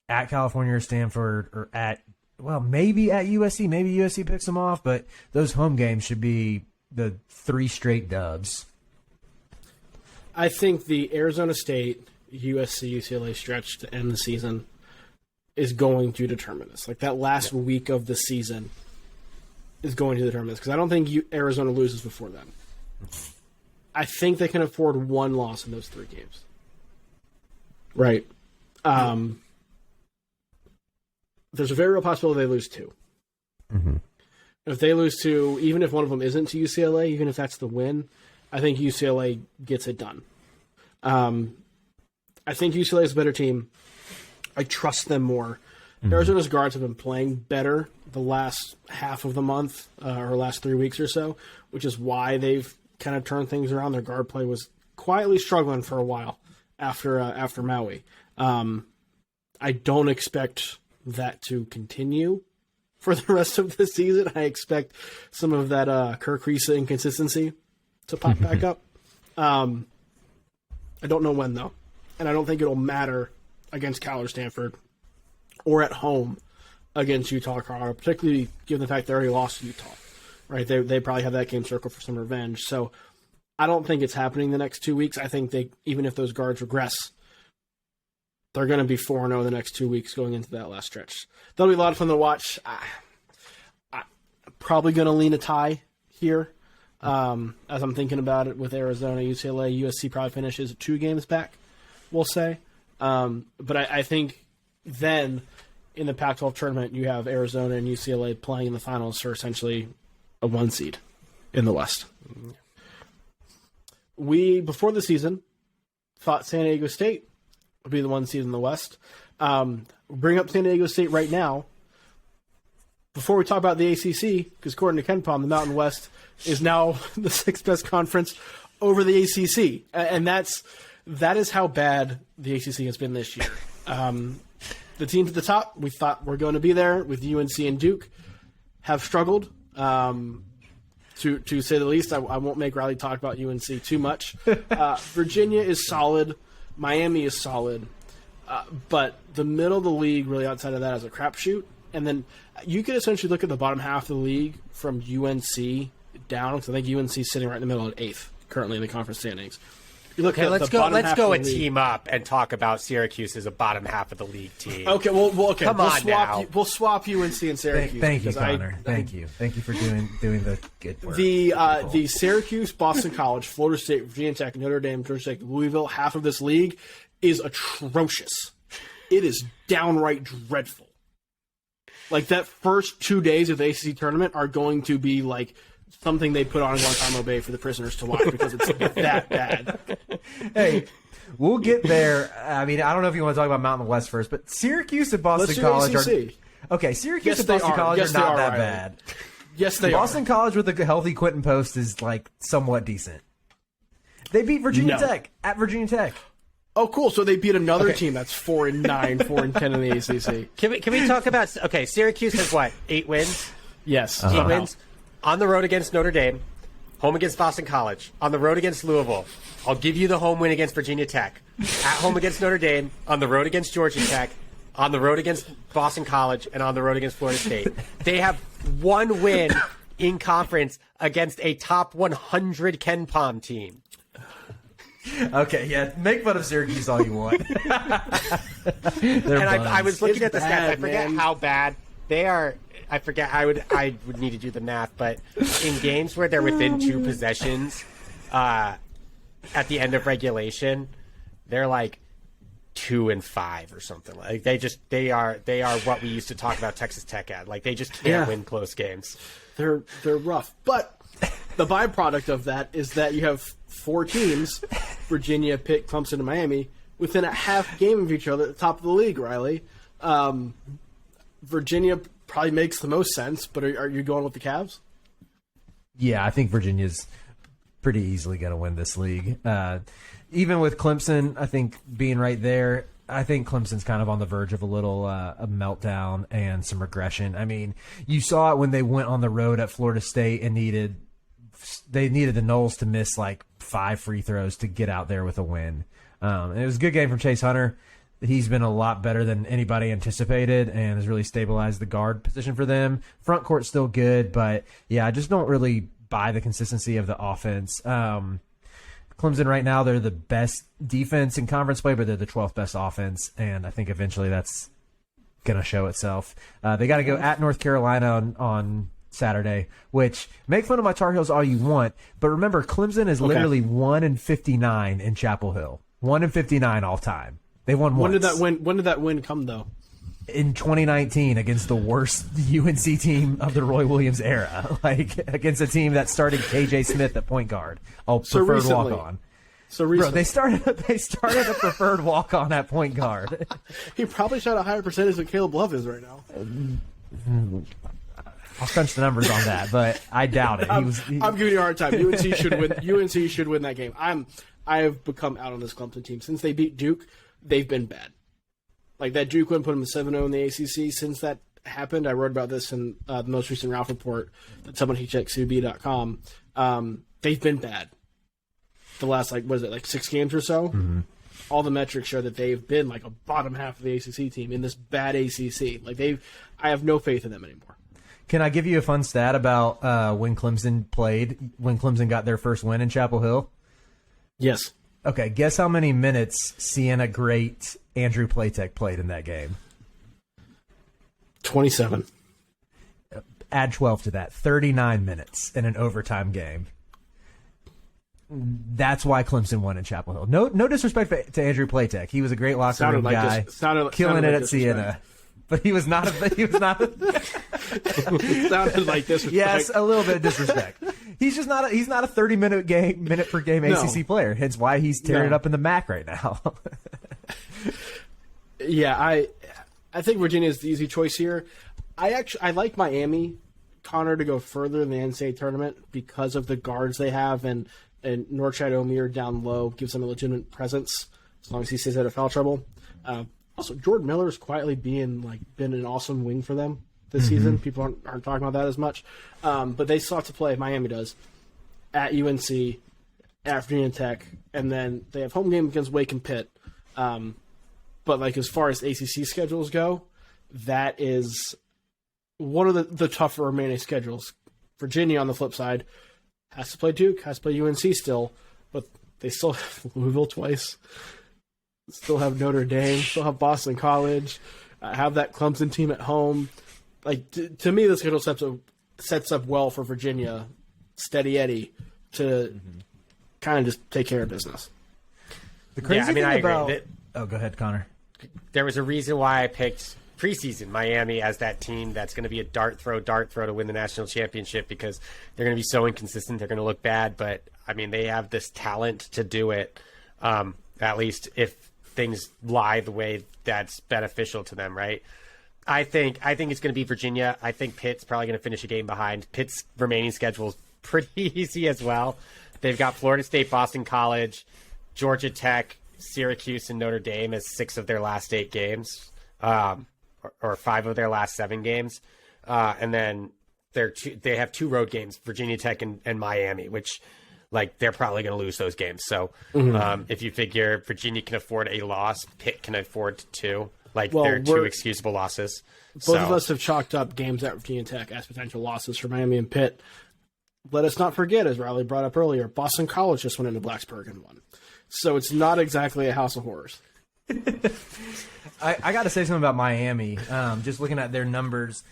at California or Stanford, or maybe at USC. Maybe USC picks them off, but those home games should be the 3 straight dubs. I think the Arizona State, USC, UCLA stretch to end the season is going to determine this. That last week of the season is going to determine this, because I don't think Arizona loses before then. I think they can afford 1 loss in those 3 games. Right. There's a very real possibility they lose 2. If they lose 2, even if one of them isn't to UCLA, even if that's the win, I think UCLA gets it done. I think UCLA is a better team. I trust them more. Arizona's guards have been playing better the last half of the month, or last 3 weeks or so, which is why they've kind of turned things around. Their guard play was quietly struggling for a while after Maui. I don't expect that to continue for the rest of the season. I expect some of that Kirk Risa inconsistency to pop back up. I don't know when, though, and I don't think it'll matter against Cal or Stanford, or at home against Utah or Colorado, particularly given the fact they already lost to Utah. Right? They probably have that game circled for some revenge. So I don't think it's happening the next 2 weeks. I think even if those guards regress, they're going to be 4-0 the next 2 weeks going into that last stretch. That'll be a lot of fun to watch. I'm probably going to lean a tie here, as I'm thinking about it with Arizona, UCLA. USC probably finishes 2 games back, we'll say. But I think then in the Pac-12 tournament, you have Arizona and UCLA playing in the finals for essentially a 1 seed in the West. we, before the season, thought San Diego State would be the one seed in the West. Bring up San Diego State right now. Before we talk about the ACC, because according to KenPom, the Mountain West is now the sixth best conference over the ACC, and that is how bad the ACC has been this year. The teams at the top, we thought were going to be there with UNC and Duke, have struggled, to say the least. I won't make Riley talk about UNC too much. Virginia is solid. Miami is solid. But the middle of the league, really outside of that, is a crapshoot. And then you could essentially look at the bottom half of the league from UNC down, because I think UNC is sitting right in the middle at 8th currently in the conference standings. You look Okay, at let's the bottom go half a of the league. team up and talk about Syracuse as a bottom half of the league team. Okay, okay. Come on now. We'll swap UNC and Syracuse. Thank you, because Connor. Thank you for doing the good work. The Syracuse, Boston College, Florida State, Virginia Tech, Notre Dame, Georgia Tech, Louisville, half of this league is atrocious. It is downright dreadful. Like, that first 2 days of the ACC tournament are going to be like something they put on in Guantanamo Bay for the prisoners to watch, because it's that bad. Hey, we'll get there. I mean, I don't know if you want to talk about Mountain West first, but Syracuse and Boston Let's do College ACC. are okay. Syracuse Yes, and they Boston are. College Yes, are they not are, that Riley. bad. Yes, they Boston College with a healthy Quentin Post is like somewhat decent. They beat Virginia No. Tech at Virginia Tech. Oh, cool. So they beat another team that's 4-9, 4-10 in the ACC. Can we talk about Syracuse has what, 8 wins? Yes. 8 wins on the road against Notre Dame, home against Boston College, on the road against Louisville. I'll give you the home win against Virginia Tech, at home against Notre Dame, on the road against Georgia Tech, on the road against Boston College, and on the road against Florida State. They have one win in conference against a top 100 KenPom team. Okay, yeah, make fun of Syracuse all you want. And I was looking It's at the stats. I bad, forget man. how bad they are. I forget. I would need to do the math, but in games where they're within 2 possessions, at the end of regulation, they're like 2-5 or something. Like they are what we used to talk about Texas Tech at. Like, they just can't win close games. They're rough. But the byproduct of that is that you have 4 teams, Virginia, Pitt, Clemson, and Miami, within a half game of each other at the top of the league, Riley. Virginia probably makes the most sense, but are you going with the Cavs? Yeah, I think Virginia's pretty easily going to win this league. Even with Clemson, I think being right there, I think Clemson's kind of on the verge of a little a meltdown and some regression. I mean, you saw it when they went on the road at Florida State and needed the Noles to miss like 5 free throws to get out there with a win. And it was a good game from Chase Hunter. He's been a lot better than anybody anticipated and has really stabilized the guard position for them. Front court's still good, but yeah, I just don't really buy the consistency of the offense. Clemson right now, they're the best defense in conference play, but they're the 12th best offense, and I think eventually that's going to show itself. They got to go at North Carolina on Saturday, which make fun of my Tar Heels all you want, but remember, Clemson is literally 1-59 in Chapel Hill. 1-59 all time. They won once. When did that win come, though? In 2019 against the worst UNC team of the Roy Williams era, like against a team that started KJ Smith at point guard. Preferred walk-on. So recently. Bro, they started a preferred walk-on at point guard. He probably shot a higher percentage than Caleb Love is right now. I'll crunch the numbers on that, but I doubt it. I'm giving you a hard time. UNC should win. UNC should win that game. I have become out on this Clemson team since they beat Duke. They've been bad. Like, that Duke win put them 7-0 in the ACC. Since that happened, I wrote about this in the most recent Ralph report that someone he checked, CB.com. They've been bad. The last, 6 games or so? Mm-hmm. All the metrics show that they've been like a bottom half of the ACC team in this bad ACC. I have no faith in them anymore. Can I give you a fun stat about when Clemson got their first win in Chapel Hill? Yes. Okay, guess how many minutes Sienna great Andrew Platek played in that game? 27. Add 12 to that. 39 minutes in an overtime game. That's why Clemson won in Chapel Hill. No disrespect to Andrew Platek. He was a great locker room guy, killing it at Sienna. But he was not. He was not. It sounded like disrespect. Yes, a little bit of disrespect. He's just not. He's not a 30-minute per game ACC player. Hence why he's tearing it up in the MAC right now. Yeah, I think Virginia is the easy choice here. I like Miami, Connor, to go further in the NCAA tournament because of the guards they have, and Norchad Omier down low gives them a legitimate presence as long as he stays out of foul trouble. Also, Jordan Miller's quietly been an awesome wing for them this season. People aren't talking about that as much, but they still have to play. Miami does at UNC, at Virginia Tech, and then they have home game against Wake and Pitt. But as far as ACC schedules go, that is one of the tougher remaining schedules. Virginia, on the flip side, has to play Duke, has to play UNC still, but they still have Louisville twice. Still have Notre Dame, still have Boston College, have that Clemson team at home. To me, the schedule sets up well for Virginia, Steady Eddie, to kind of just take care of business. The crazy thing about... Oh, go ahead, Connor. There was a reason why I picked preseason Miami as that team that's going to be a dart throw to win the national championship, because they're going to be so inconsistent. They're going to look bad, but they have this talent to do it. At least if things lie the way that's beneficial to them, right? I think it's going to be Virginia. I think Pitt's probably going to finish a game behind. Pitt's remaining schedule is pretty easy as well. They've got Florida State, Boston College, Georgia Tech, Syracuse, and Notre Dame as 6 of their last 8 games, or 5 of their last 7 games. And then they have 2 road games, Virginia Tech and Miami, which they're probably going to lose those games. So if you figure Virginia can afford a loss, Pitt can afford 2. They're 2 excusable losses. Both of us have chalked up games at Virginia Tech as potential losses for Miami and Pitt. Let us not forget, as Riley brought up earlier, Boston College just went into Blacksburg and won. So it's not exactly a house of horrors. I got to say something about Miami. Just looking at their numbers,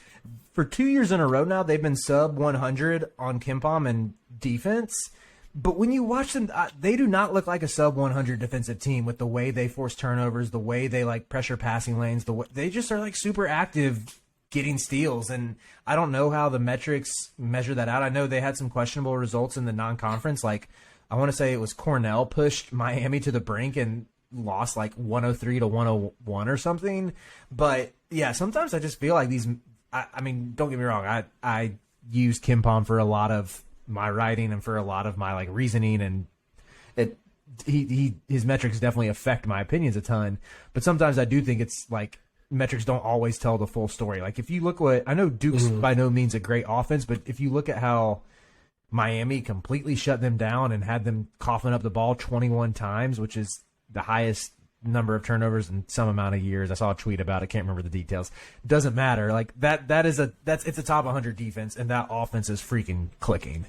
for 2 years in a row now, they've been sub 100 on KenPom and defense. But when you watch them, they do not look like a sub 100 defensive team with the way they force turnovers, the way they pressure passing lanes. They just are super active getting steals. And I don't know how the metrics measure that out. I know they had some questionable results in the non-conference. I want to say it was Cornell pushed Miami to the brink and lost 103 to 101 or something. But yeah, sometimes I just feel like these. I mean, don't get me wrong. I use KenPom for a lot of my writing and for a lot of my reasoning, and his metrics definitely affect my opinions a ton. But sometimes I do think it's metrics don't always tell the full story. If you look I know Duke's by no means a great offense, but if you look at how Miami completely shut them down and had them coughing up the ball 21 times, which is the highest number of turnovers in some amount of years. I saw a tweet about it. Can't remember the details. Doesn't matter. It's a top 100 defense, and that offense is freaking clicking.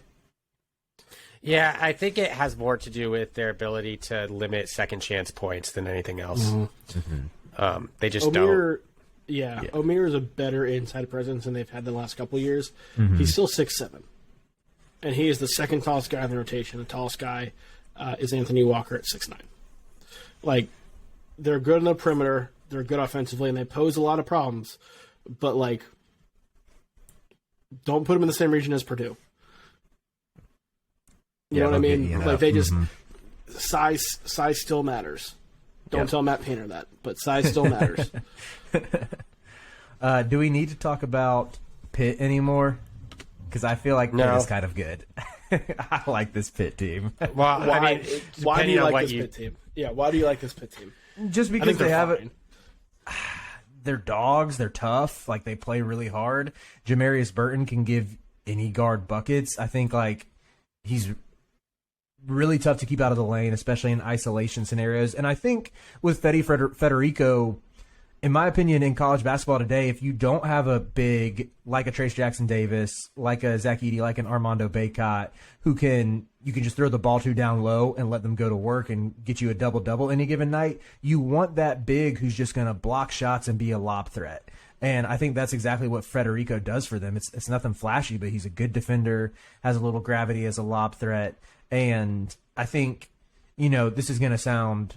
Yeah, I think it has more to do with their ability to limit second chance points than anything else. They just don't. Yeah, Omier is a better inside presence than they've had the last couple of years. He's still 6'7", and he is the second tallest guy in the rotation. The tallest guy is Anthony Walker at 6'9". They're good on the perimeter. They're good offensively, and they pose a lot of problems. But, don't put them in the same region as Purdue. You know what I mean? They just size still matters. Don't tell Matt Painter that, but size still matters. Do we need to talk about Pitt anymore? Because I feel like Pitt is kind of good. I like this Pitt team. Well, why do you like this Pitt team? Yeah, why do you like this Pitt team? Just because they have it. They're dogs. They're tough. They play really hard. Jamarius Burton can give any guard buckets. I think he's really tough to keep out of the lane, especially in isolation scenarios. And I think with Federico, in my opinion, in college basketball today, if you don't have a big like a Trace Jackson Davis, like a Zach Edey, like an Armando Bacot, you can just throw the ball to down low and let them go to work and get you a double-double any given night, you want that big who's just going to block shots and be a lob threat. And I think that's exactly what Federico does for them. It's nothing flashy, but he's a good defender, has a little gravity as a lob threat. And I think, this is going to sound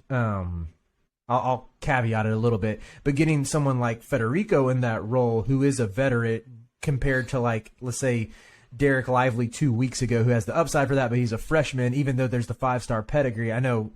I'll caveat it a little bit, but getting someone like Federico in that role, who is a veteran, compared to let's say Derek Lively 2 weeks ago, who has the upside for that, but he's a freshman, even though there's the 5-star pedigree. I know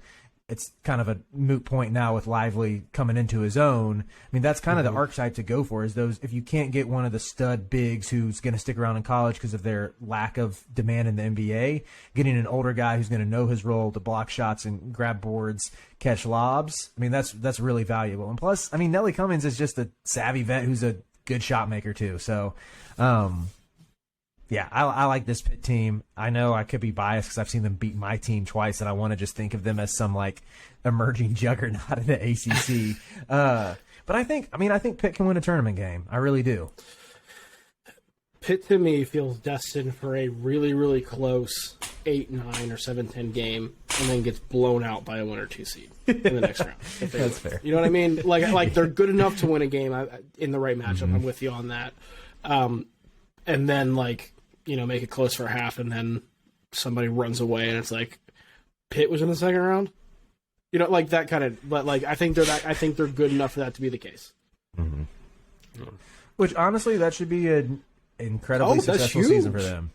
it's kind of a moot point now with Lively coming into his own. I mean, that's kind of the archetype to go for, is those, if you can't get one of the stud bigs who's going to stick around in college because of their lack of demand in the NBA, getting an older guy who's going to know his role to block shots and grab boards, catch lobs. I mean, that's really valuable. And plus, I mean, Nelly Cummings is just a savvy vet who's a good shot maker too. So, yeah, I like this Pitt team. I know I could be biased because I've seen them beat my team twice, and I want to just think of them as some like emerging juggernaut in the ACC. But I think Pitt can win a tournament game. I really do. Pitt to me feels destined for a really, really close 8-9 or 7-10 game, and then gets blown out by a 1 or 2 seed in the next round. That's fair. You know what I mean? Like they're good enough to win a game in the right matchup. I'm with you on that. And then make it close for half, and then somebody runs away, and it's like Pitt was in the second round. You know, like that kind of. But I think they're good enough for that to be the case. Mm-hmm. Which honestly, that should be an incredibly successful season for them.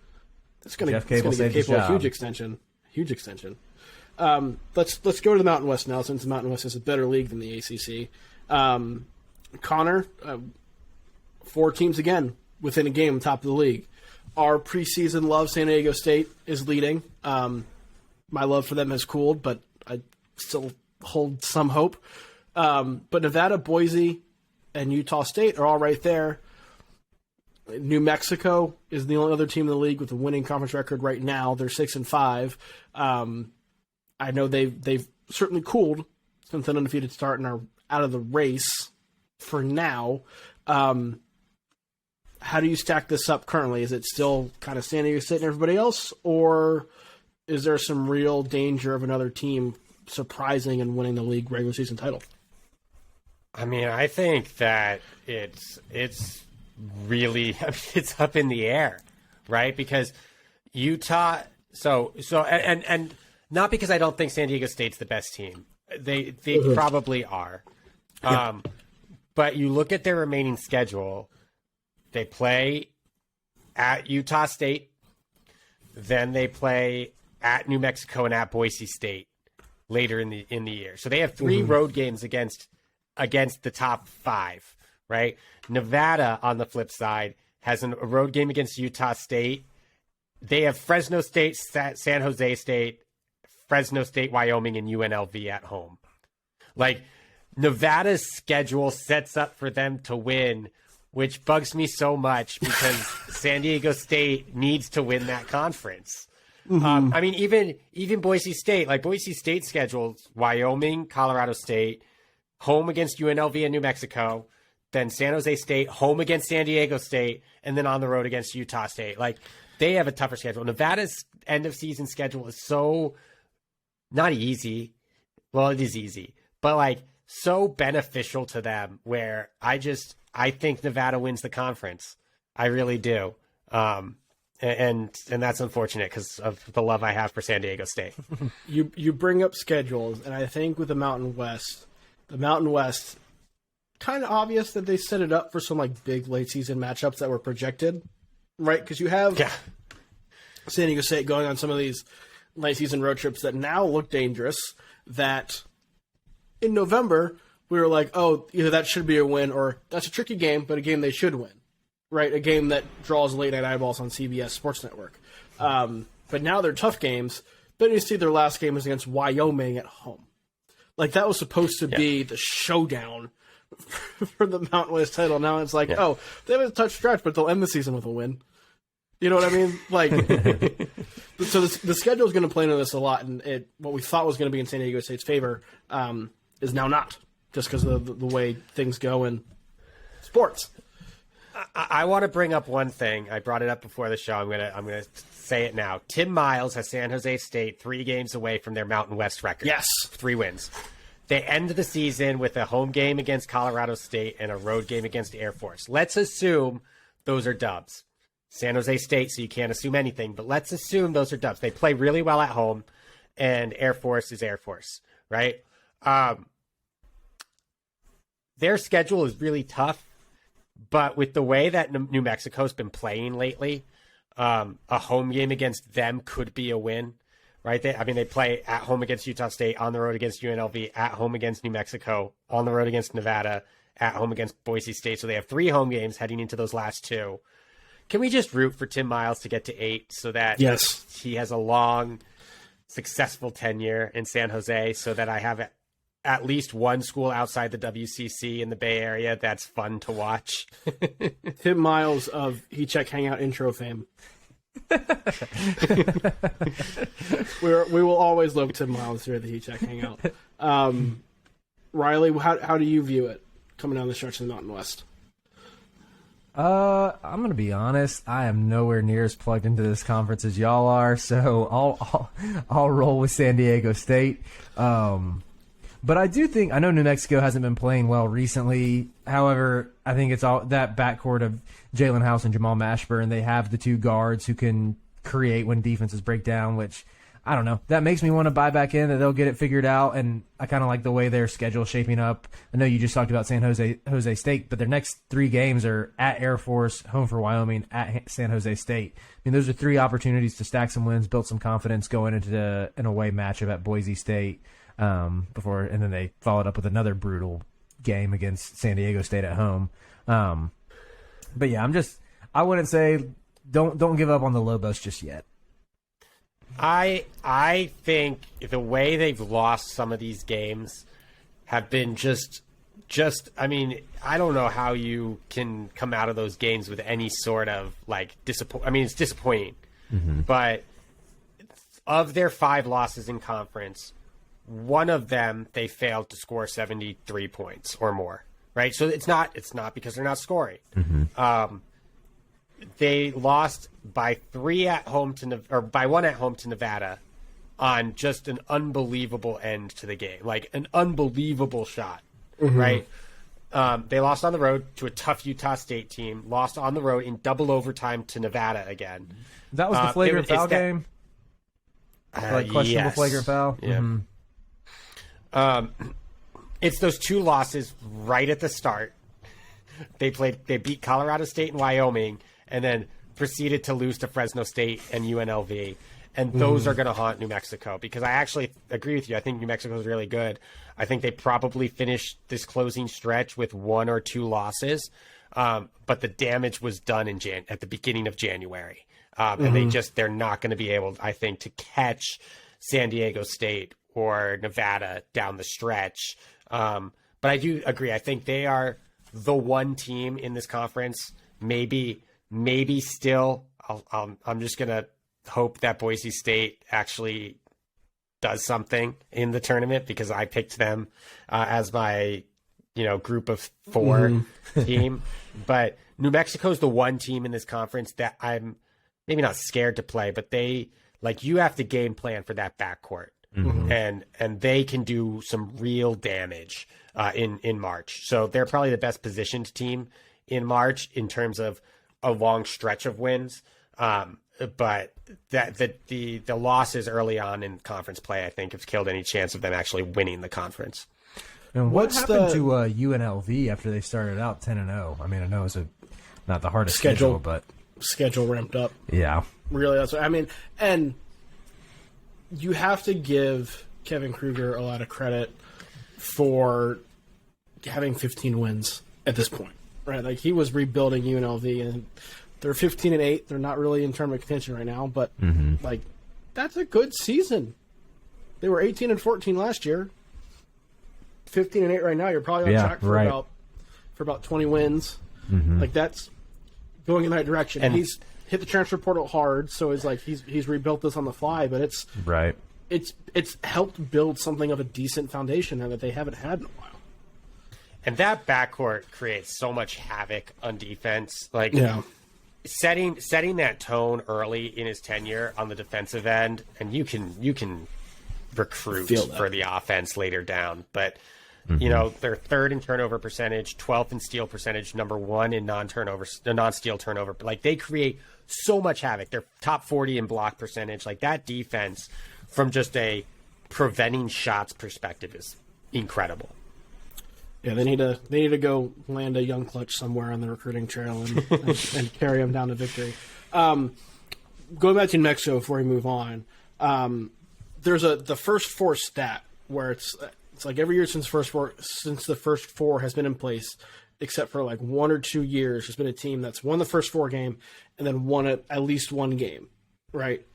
That's going to get Capel a huge extension. Huge extension. Let's go to the Mountain West now, since the Mountain West is a better league than the ACC. Connor, 4 teams again within a game, top of the league. Our preseason love, San Diego State, is leading. My love for them has cooled, but I still hold some hope. But Nevada, Boise, and Utah State are all right there. New Mexico is the only other team in the league with a winning conference record right now. They're 6-5. I know they've certainly cooled since an undefeated start and are out of the race for now. How do you stack this up currently? Is it still kind of San Diego State and everybody else, or is there some real danger of another team surprising and winning the league regular season title? I mean, I think that it's really it's up in the air, right? Because Utah, and not because I don't think San Diego State's the best team. They probably are. But you look at their remaining schedule. They play at Utah State, then they play at New Mexico and at Boise State later in the year. So they have 3 road games against the top 5, right? Nevada, on the flip side, has a road game against Utah State. They have Fresno State, San Jose State, Fresno State, Wyoming, and UNLV at home. Nevada's schedule sets up for them to win, which bugs me so much because San Diego State needs to win that conference. I mean, even Boise State, Boise State schedules Wyoming, Colorado State, home against UNLV and New Mexico, then San Jose State, home against San Diego State, and then on the road against Utah State. They have a tougher schedule. Nevada's end of season schedule is so not easy. Well, it is easy, but so beneficial to them where I think Nevada wins the conference. I really do. And that's unfortunate because of the love I have for San Diego State. You bring up schedules, and I think with the Mountain West, kind of obvious that they set it up for some big late season matchups that were projected, right? Because you have San Diego State going on some of these late season road trips that now look dangerous, that in November we were like, oh, either that should be a win or that's a tricky game, but a game they should win, right? A game that draws late night eyeballs on CBS Sports Network. But now they're tough games. Then you see their last game is against Wyoming at home. That was supposed to be the showdown for the Mountain West title. Now it's they have a tough stretch, but they'll end the season with a win. You know what I mean? So the schedule is going to play into this a lot, and what we thought was going to be in San Diego State's favor is now not, just because of the way things go in sports. I want to bring up one thing. I brought it up before the show. I'm gonna say it now. Tim Miles has San Jose State 3 games away from their Mountain West record. Yes, 3 wins. They end the season with a home game against Colorado State and a road game against Air Force. Let's assume those are dubs. San Jose State, so you can't assume anything, but let's assume those are dubs. They play really well at home, and Air Force is Air Force, right? Their schedule is really tough, but with the way that New Mexico's been playing lately, a home game against them could be a win, right? They play at home against Utah State, on the road against UNLV, at home against New Mexico, on the road against Nevada, at home against Boise State. So they have 3 home games heading into those last 2. Can we just root for Tim Miles to get to 8 so that he has a long, successful tenure in San Jose, so that I have at least one school outside the WCC in the Bay Area that's fun to watch? Tim Miles of Heat Check Hangout intro fame. We will always love Tim Miles here at the Heat Check Hangout. Riley, how do you view it coming down the stretch of the Mountain West? I'm gonna be honest. I am nowhere near as plugged into this conference as y'all are, so I'll roll with San Diego State. But I do think, I know New Mexico hasn't been playing well recently. However, I think it's all that backcourt of Jalen House and Jamal Mashburn. They have the 2 guards who can create when defenses break down, which, I don't know. That makes me want to buy back in that they'll get it figured out, and I kind of like the way their schedule's shaping up. I know you just talked about San Jose State, but their next 3 games are at Air Force, home for Wyoming, at San Jose State. I mean, those are 3 opportunities to stack some wins, build some confidence going into an away matchup at Boise State. And then they followed up with another brutal game against San Diego State at home. But yeah, I wouldn't say don't give up on the Lobos just yet. I think the way they've lost some of these games have been just I mean, I don't know how you can come out of those games with any sort of like disappoint. I mean, it's disappointing, but of their 5 losses in conference, one of them they failed to score 73 points or more, right? So it's not because they're not scoring. They lost by 3 at home by 1 at home to Nevada on just an unbelievable end to the game, like an unbelievable shot, right? They lost on the road to a tough Utah State team, lost on the road in double overtime to Nevada again. That was the flagrant foul game? Questionable yes. flagrant foul? Yeah. It's those 2 losses right at the start. They beat Colorado State and Wyoming, and then proceeded to lose to Fresno State and UNLV. And those are going to haunt New Mexico, because I actually agree with you. I think New Mexico is really good. I think they probably finished this closing stretch with 1 or 2 losses. But the damage was done at the beginning of January. And they're not going to be able, I think, to catch San Diego State or Nevada down the stretch. But I do agree. I think they are the one team in this conference, maybe still. I'm just going to hope that Boise State actually does something in the tournament, because I picked them as my, group of 4 team. But New Mexico is the one team in this conference that I'm maybe not scared to play, but you have to game plan for that backcourt. And they can do some real damage in March. So they're probably the best positioned team in March in terms of a long stretch of wins. But the losses early on in conference play, I think, have killed any chance of them actually winning the conference. And what happened to UNLV after they started out 10-0? I mean, I know it's not the hardest schedule, but schedule ramped up. Yeah, really. That's what I mean. And you have to give Kevin Kruger a lot of credit for having 15 wins at this point, right? Like, he was rebuilding UNLV, and they're 15-8. They're not really in tournament contention right now, but that's a good season. They were 18-14 last year. 15-8 right now. You're probably on track for about 20 wins. Like, that's going in the right direction. And he's hit the transfer portal hard, so it's like he's rebuilt this on the fly, but it's helped build something of a decent foundation now that they haven't had in a while. And that backcourt creates so much havoc on defense. Like, setting that tone early in his tenure on the defensive end, and you can recruit for the offense later down. But they're 3rd in turnover percentage, 12th in steal percentage, number 1 in non-steal turnover. Like, they create so much havoc. They're top 40 in block percentage. Like, that defense, from just a preventing shots perspective, is incredible. Yeah, they need to go land a young clutch somewhere on the recruiting trail and carry them down to victory. going back to New Mexico before we move on, there's the first four stat where it's like every year since the first four has been in place, except for like 1 or 2 years, there's been a team that's won the first four game and then won at least one game, right?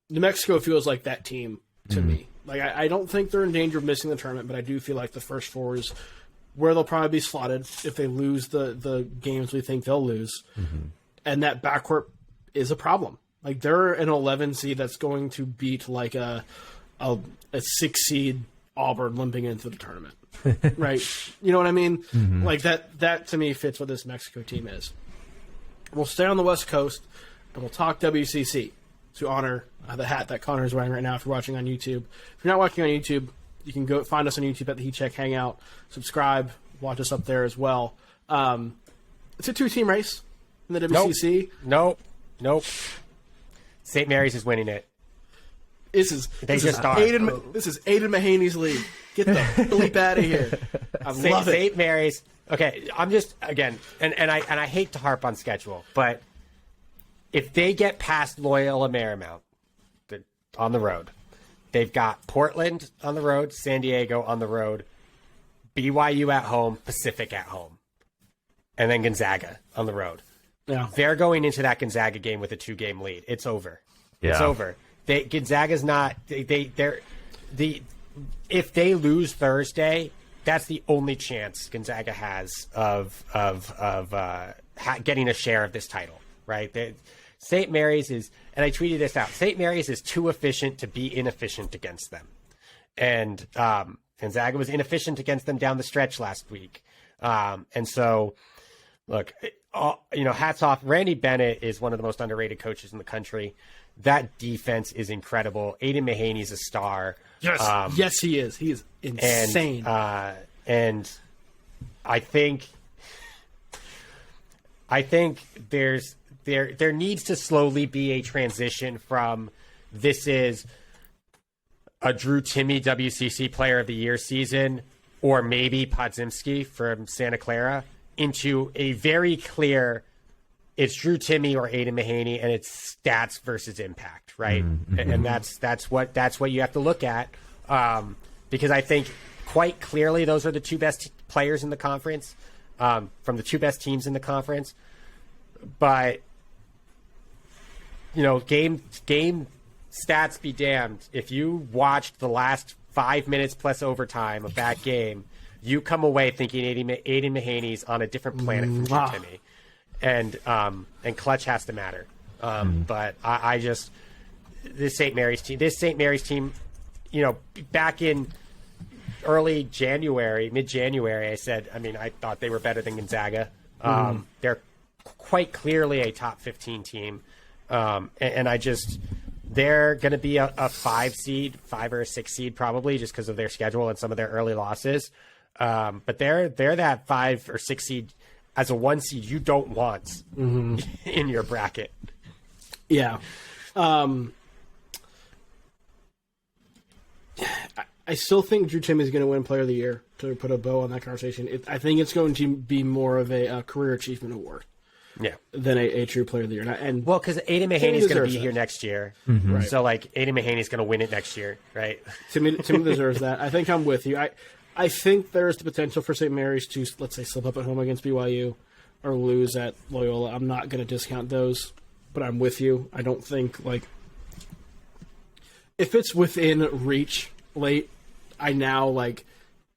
New Mexico feels like that team to me. Like I don't think they're in danger of missing the tournament, but I do feel like the first four is where they'll probably be slotted if they lose the games we think they'll lose. And that backcourt is a problem. Like they're an 11 seed that's going to beat like a 6 seed Auburn limping into the tournament. Right? You know what I mean? Like that to me fits what this Mexico team is. We'll stay on the West Coast and we'll talk WCC to honor the hat that Connor is wearing right now if you're watching on YouTube. If you're not watching on YouTube, you can go find us on YouTube at the Heat Check Hangout. Subscribe, watch us up there as well. It's a 2-team race in the WCC. Nope. St. Mary's is winning it. This is Aiden Mahaney's league. Get the bleep out of here. I love it. St. Mary's. Okay, I'm just again, and I hate to harp on schedule, but if they get past Loyola Marymount on the road, they've got Portland on the road, San Diego on the road, BYU at home, Pacific at home, and then Gonzaga on the road. Yeah, they're going into that Gonzaga game with a 2-game lead. It's over. Yeah. It's over. Gonzaga's not. If they lose Thursday, that's the only chance Gonzaga has of getting a share of this title. Right? St. Mary's is, and I tweeted this out. St. Mary's is too efficient to be inefficient against them, and Gonzaga was inefficient against them down the stretch last week. And so, look, hats off. Randy Bennett is one of the most underrated coaches in the country. That defense is incredible. Aiden Mahaney's a star. Yes, yes, he is. He is insane. And I think there needs to slowly be a transition from this is a Drew Timme WCC Player of the Year season, or maybe Podziemski from Santa Clara, into a very clear it's Drew Timme or Aiden Mahaney, and it's stats versus impact, right? And that's what you have to look at, because I think quite clearly those are the two best players in the conference, from the two best teams in the conference. But game stats be damned. If you watched the last 5 minutes plus overtime of that game, you come away thinking Aiden Mahaney's on a different planet from Drew Timme. And clutch has to matter. But I just this St. Mary's team, back in early January, mid-January, I said, I thought they were better than Gonzaga. They're quite clearly a top 15 team. And they're going to be a 5 or a 6 seed probably, just because of their schedule and some of their early losses. But they're that 5 or 6 seed as a 1 seed you don't want in your bracket. Yeah. I still think Drew Timme is going to win Player of the Year, to put a bow on that conversation. I think it's going to be more of a career achievement award. Yeah. Than a true Player of the Year. Because Aiden Mahaney's going to be here next year. Right. So, Aiden Mahaney's going to win it next year, right? Timme deserves that. I think I'm with you. I think there's the potential for St. Mary's to, let's say, slip up at home against BYU or lose at Loyola. I'm not going to discount those, but I'm with you. I don't think, if it's within reach late, I now,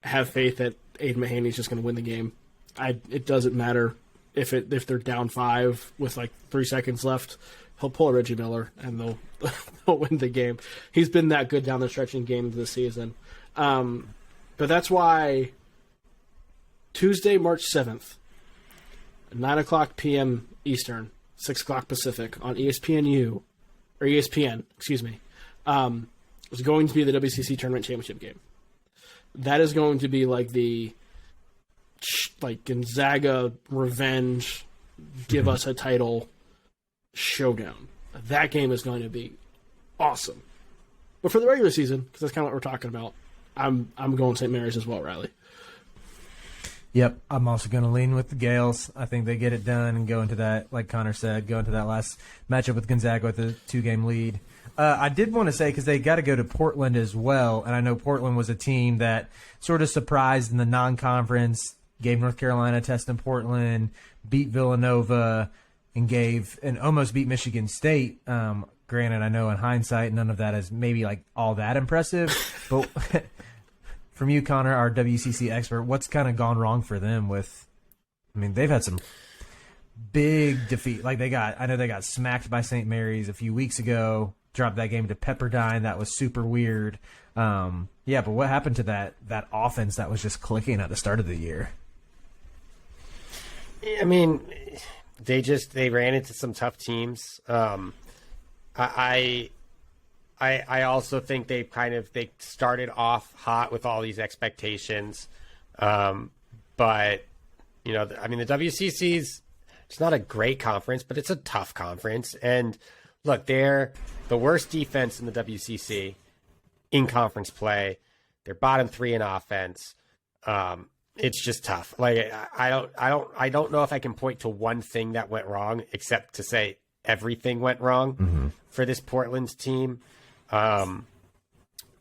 have faith that Aiden Mahaney's just going to win the game. It doesn't matter if they're down 5 with, 3 seconds left. He'll pull a Reggie Miller, and they'll win the game. He's been that good down the stretch in games this season. But that's why Tuesday, March 7th, 9 o'clock p.m. Eastern, 6 o'clock Pacific on ESPN, excuse me, is going to be the WCC Tournament Championship game. That is going to be the Gonzaga revenge, give us a title showdown. That game is going to be awesome. But for the regular season, because that's kind of what we're talking about, I'm going St. Mary's as well, Riley. Yep, I'm also going to lean with the Gales. I think they get it done and go into that, like Connor said, go into that last matchup with Gonzaga with a 2-game lead. I did want to say, because they got to go to Portland as well, and I know Portland was a team that sort of surprised in the non-conference, gave North Carolina a test in Portland, beat Villanova, and almost beat Michigan State. Granted, I know in hindsight, none of that is maybe like all that impressive, but from you, Connor, our WCC expert, what's kind of gone wrong for them with, I mean, they've had some big defeat. Like I know they got smacked by St. Mary's a few weeks ago, dropped that game to Pepperdine. That was super weird. But what happened to that offense that was just clicking at the start of the year? I mean, they ran into some tough teams. I also think they started off hot with all these expectations. But, you know, I mean, the WCC's, it's not a great conference, but it's a tough conference. And look, they're the worst defense in the WCC in conference play. They're bottom 3 in offense. It's just tough. Like, I don't know if I can point to one thing that went wrong, except to say everything went wrong for this Portland team.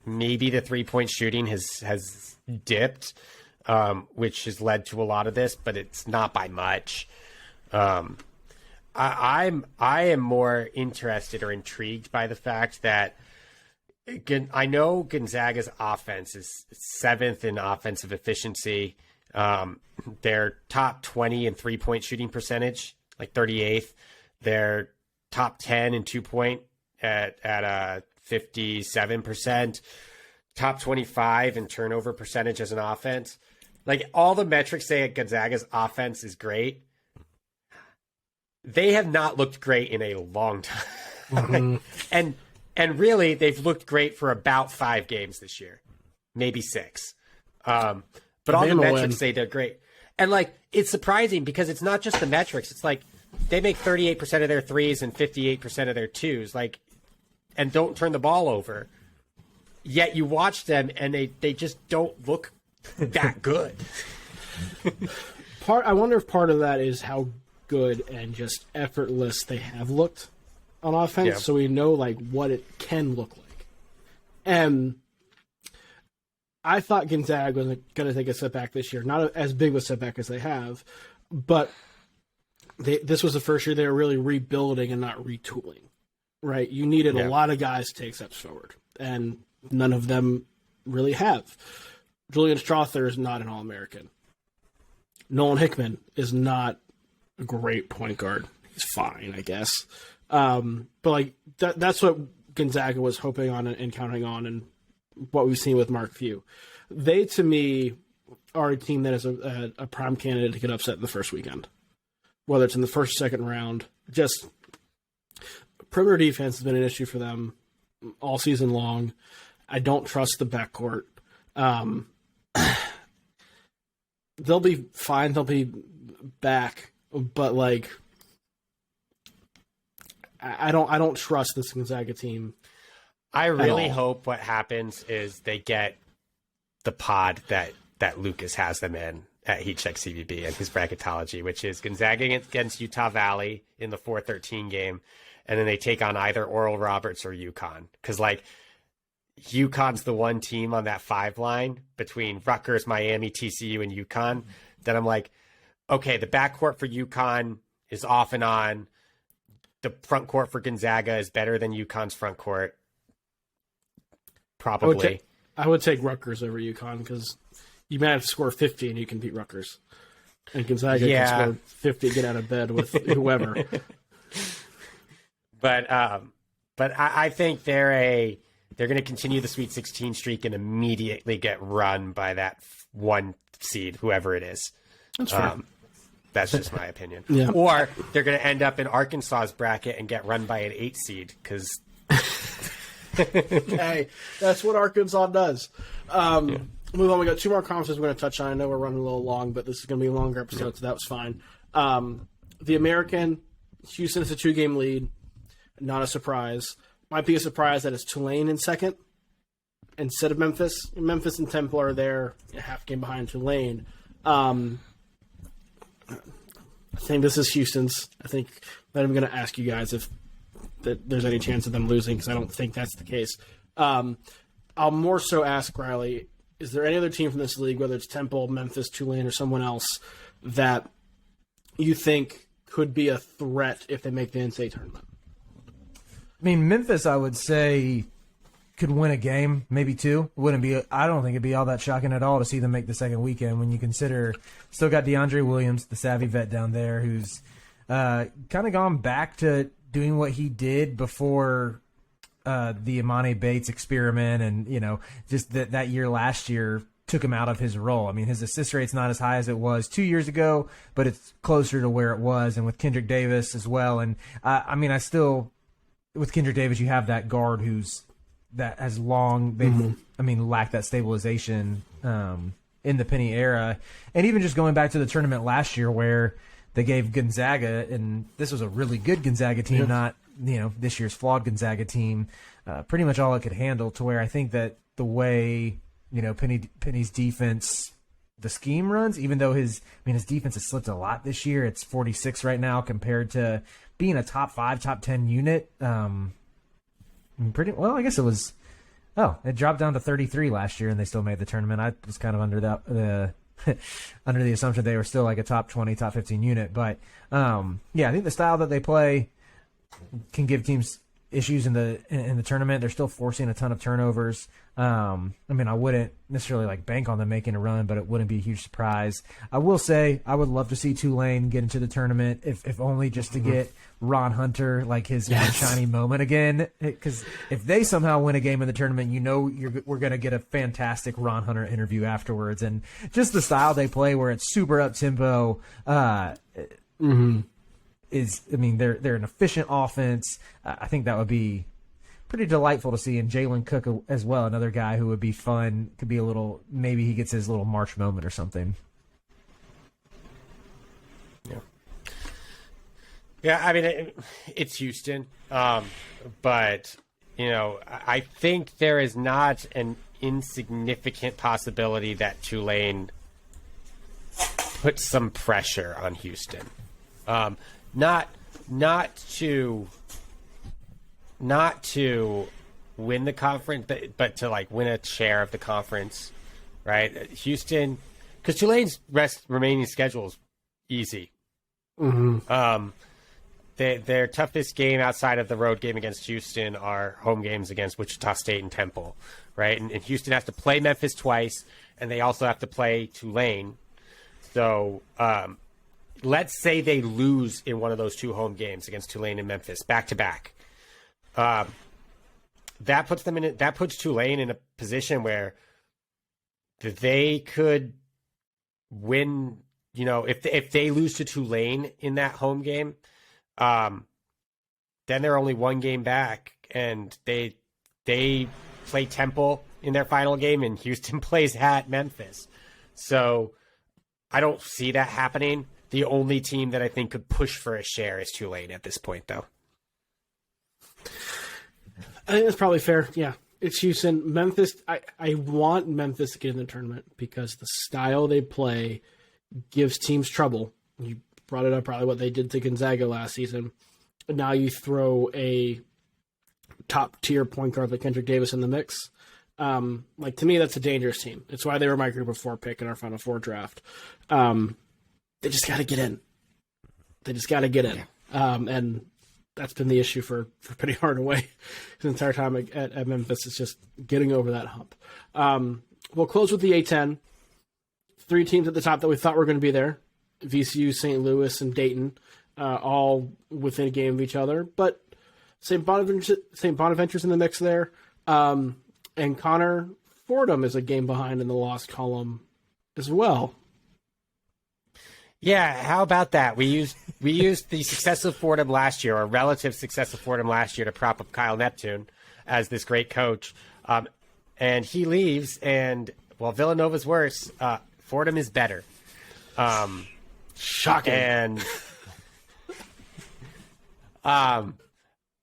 Maybe the 3-point shooting has dipped, which has led to a lot of this, but it's not by much. I am more interested or intrigued by the fact that I know Gonzaga's offense is 7th in offensive efficiency. They're top 20 in 3-point shooting percentage, like 38th. They're top 10 in 2-point at 57%. Top 25 in turnover percentage as an offense. Like, all the metrics say Gonzaga's offense is great. They have not looked great in a long time. And really, they've looked great for about 5 games this year, maybe 6. But all the metrics say they're great. And, like, it's surprising because it's not just the metrics. It's like they make 38% of their threes and 58% of their twos, like, and don't turn the ball over. Yet you watch them and they just don't look that good. I wonder if part of that is how good and just effortless they have looked on offense, so we know like what it can look like. And I thought Gonzaga was going to take a step back this year, not as big of a setback as they have, but this was the first year they were really rebuilding and not retooling. Right, you needed a lot of guys to take steps forward, and none of them really have. Julian Strother is not an All-American. Nolan Hickman is not a great point guard. He's fine, I guess. But like that's what Gonzaga was hoping on and counting on, and what we've seen with Mark Few. They, to me, are a team that is a prime candidate to get upset in the first weekend, whether it's in the first or second round. Just perimeter defense has been an issue for them all season long. I don't trust the backcourt. They'll be fine. They'll be back, but like, I don't trust this Gonzaga team. I really hope what happens is they get the pod that Lucas has them in at Heat Check CBB and his bracketology, which is Gonzaga against Utah Valley in the 4-13 game. And then they take on either Oral Roberts or UConn. Because, like, UConn's the one team on that 5 line between Rutgers, Miami, TCU, and UConn that I'm like, okay, the backcourt for UConn is off and on. The front court for Gonzaga is better than UConn's front court. Probably. I would take Rutgers over UConn because you might have to score 50 and you can beat Rutgers. And Gonzaga can score 50, get out of bed with whoever. But I think they're going to continue the Sweet 16 streak and immediately get run by that 1 seed, whoever it is. That's fair. That's just my opinion. Yeah. Or they're going to end up in Arkansas's bracket and get run by an 8 seed because. Hey, that's what Arkansas does. Move on. We got 2 more conferences we're going to touch on. I know we're running a little long, but this is going to be a longer episode, so that was fine. The American, Houston is a 2-game lead. Not a surprise. Might be a surprise that it's Tulane in second instead of Memphis. Memphis and Temple are there, a half game behind Tulane. I think this is Houston's. I think that I'm going to ask you guys if there's any chance of them losing, because I don't think that's the case. I'll more so ask Riley, is there any other team from this league, whether it's Temple, Memphis, Tulane, or someone else, that you think could be a threat if they make the NCAA tournament? I mean, Memphis, I would say, could win a game, maybe two. I don't think it'd be all that shocking at all to see them make the second weekend when you consider still got DeAndre Williams, the savvy vet down there, who's kind of gone back to doing what he did before the Imani Bates experiment, and just that year last year took him out of his role. I mean, his assist rate's not as high as it was 2 years ago, but it's closer to where it was, and with Kendrick Davis as well. And with Kendrick Davis, you have that guard that has long lacked that stabilization in the Penny era. And even just going back to the tournament last year where they gave Gonzaga, and this was a really good Gonzaga team, not this year's flawed Gonzaga team, pretty much all it could handle, to where I think that the way Penny's defense, the scheme runs, even though his defense has slipped a lot this year. It's 46 right now compared to being a top 5, top 10 unit. Pretty well, I guess it was. Oh, it dropped down to 33 last year, and they still made the tournament. I was kind of under under the assumption they were still like a top 20, top 15 unit. But I think the style that they play can give teams issues in the tournament. They're still forcing a ton of turnovers. I wouldn't necessarily bank on them making a run, but it wouldn't be a huge surprise. I will say I would love to see Tulane get into the tournament, if only just to get Ron Hunter his shiny moment again. Because if they somehow win a game in the tournament, we're going to get a fantastic Ron Hunter interview afterwards. And just the style they play, where it's super up tempo, they're an efficient offense. I think that would be pretty delightful to see. And Jalen Cook as well, another guy who would be fun. Could be maybe he gets his little March moment or something. Yeah, it's Houston, but I think there is not an insignificant possibility that Tulane puts some pressure on Houston. Not to win the conference, but to win a share of the conference, right? Houston, because Tulane's remaining schedule is easy. Their toughest game outside of the road game against Houston are home games against Wichita State and Temple, right? And Houston has to play Memphis twice, and they also have to play Tulane. So let's say they lose in one of those two home games against Tulane and Memphis back to back. That puts Tulane in a position where they could win. If they lose to Tulane in that home game, then they're only one game back, and they play Temple in their final game, and Houston plays at Memphis. So I don't see that happening. The only team that I think could push for a share is Tulane at this point, though. I think that's probably fair. Yeah, it's Houston. Memphis, I want Memphis to get in the tournament because the style they play gives teams trouble. You brought it up, probably what they did to Gonzaga last season. And now you throw a top-tier point guard like Kendrick Davis in the mix. To me, that's a dangerous team. It's why they were my group of 4 pick in our Final Four draft. They just got to get in. And that's been the issue for Penny Hardaway his entire time at Memphis. It's just getting over that hump. We'll close with the A-10. 3 teams at the top that we thought were going to be there. VCU, St. Louis, and Dayton, all within a game of each other. But St. Bonaventure's in the mix there. And Connor, Fordham is a game behind in the loss column as well. Yeah, how about that? We used the success of Fordham last year, or relative success of Fordham last year, to prop up Kyle Neptune as this great coach. And he leaves, and while Villanova's worse, Fordham is better. Shocking. And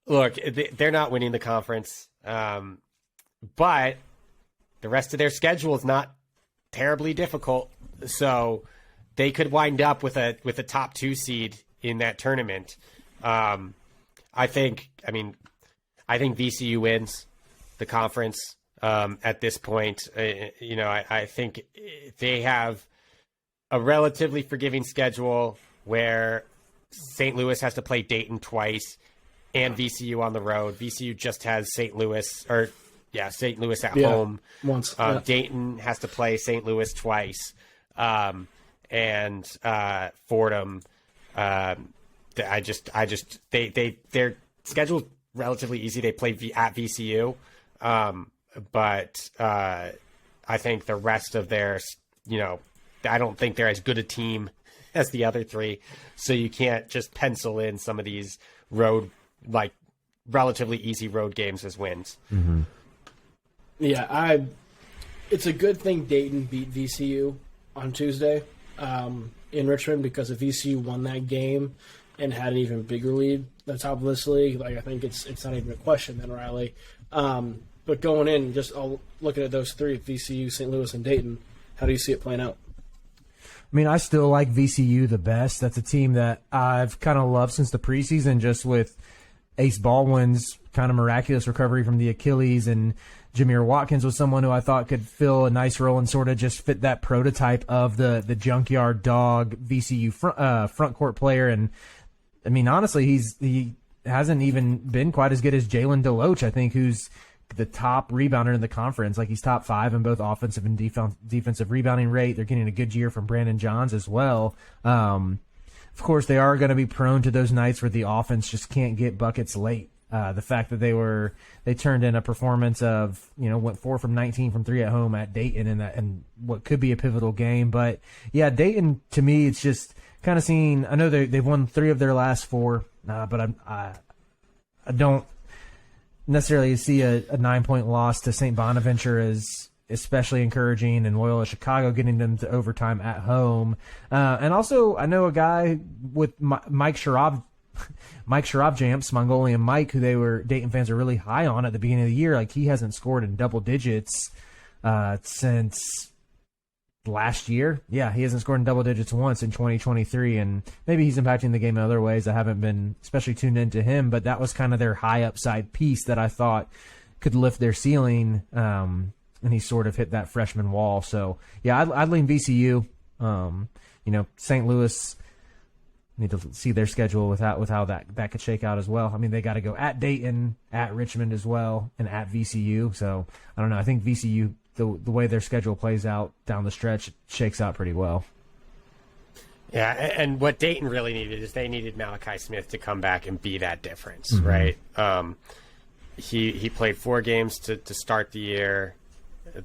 look, they're not winning the conference, but the rest of their schedule is not terribly difficult. So they could wind up with a top 2 seed in that tournament. I think VCU wins the conference at this point. I think they have a relatively forgiving schedule where St. Louis has to play Dayton twice and VCU on the road. VCU just has St. Louis at home once. Dayton has to play St. Louis twice, and Fordham. Their schedule's relatively easy. They play at VCU, but I think the rest of their, I don't think they're as good a team as the other 3, so you can't just pencil in some of these relatively easy road games as wins. Mm-hmm. Yeah, it's a good thing Dayton beat VCU on Tuesday in Richmond, because if VCU won that game and had an even bigger lead at the top of this league, I think it's not even a question then, Riley. But going in, just looking at those 3, VCU, St. Louis, and Dayton, how do you see it playing out? I mean, I still like VCU the best. That's a team that I've kind of loved since the preseason, just with Ace Baldwin's kind of miraculous recovery from the Achilles, and Jameer Watkins was someone who I thought could fill a nice role and sort of just fit that prototype of the junkyard dog VCU front court player. And I mean, honestly, he hasn't even been quite as good as Jalen DeLoach, I think, who's the top rebounder in the conference. He's top 5 in both offensive and defensive rebounding rate. They're getting a good year from Brandon Johns as well. Of course, they are going to be prone to those nights where the offense just can't get buckets late. The fact that they turned in a performance of, went 4 from 19 from 3 at home at Dayton in what could be a pivotal game. But yeah, Dayton, to me, it's just kind of seeing, I know they've won 3 of their last 4, but I don't necessarily see a 9-point loss to St. Bonaventure as especially encouraging, and Loyola Chicago getting them to overtime at home. And also, I know a guy with Mike Sharab Jamps, Mongolian Mike, who Dayton fans are really high on at the beginning of the year. He hasn't scored in double digits since last year. Yeah, he hasn't scored in double digits once in 2023, and maybe he's impacting the game in other ways. I haven't been especially tuned into him, but that was kind of their high upside piece that I thought could lift their ceiling, and he sort of hit that freshman wall. So yeah, I'd lean VCU. St. Louis, need to see their schedule with how that could shake out as well. I mean, they got to go at Dayton, at Richmond as well, and at VCU. So I don't know. I think VCU, the way their schedule plays out down the stretch, shakes out pretty well. Yeah, and what Dayton really needed is they needed Malachi Smith to come back and be that difference, right? He played 4 games to start the year.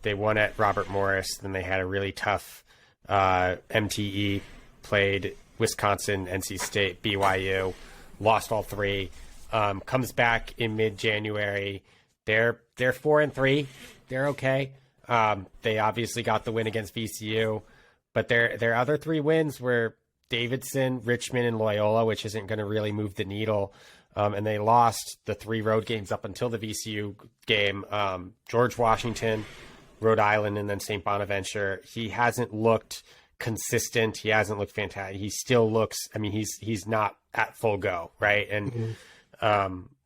They won at Robert Morris. Then they had a really tough MTE, played Wisconsin, NC State, BYU, lost all 3. Comes back in mid-January. They're 4-3. They're okay. They obviously got the win against VCU, but their other 3 wins were Davidson, Richmond, and Loyola, which isn't going to really move the needle. And they lost the 3 road games up until the VCU game. George Washington, Rhode Island, and then St. Bonaventure. He hasn't looked consistent. He hasn't looked fantastic. He still looks, he's not at full go, right? And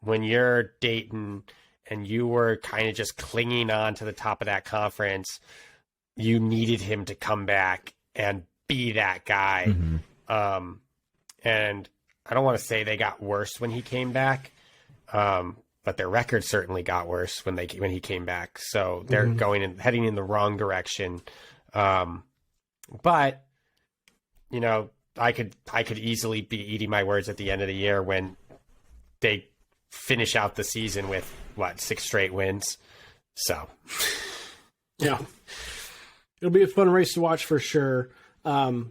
when you're Dayton and you were kind of just clinging on to the top of that conference, you needed him to come back and be that guy. And I don't want to say they got worse when he came back, but their record certainly got worse when he came back. So they're heading in the wrong direction. But I could easily be eating my words at the end of the year when they finish out the season with 6 straight wins. So yeah, it'll be a fun race to watch for sure. But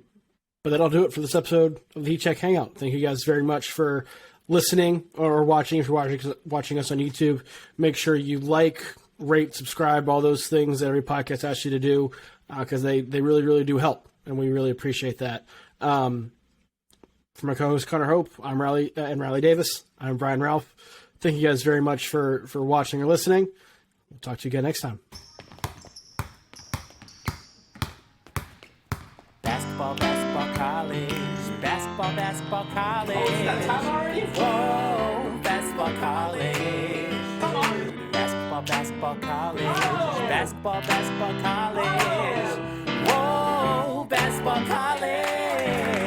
that'll do it for this episode of the Heat Check Hangout. Thank you guys very much for listening or watching. If you're watching us on YouTube, make sure you like, rate, subscribe, all those things that every podcast asks you to do, because they really, really do help, and we really appreciate that. For my co-host Connor Hope, I'm Riley Davis. I'm Brian Ralph. Thank you guys very much for watching or listening. We'll talk to you again next time. Basketball, basketball basketball college. Time already? Whoa, basketball college. Come on. Basketball college. Basketball college. Whoa, basketball college.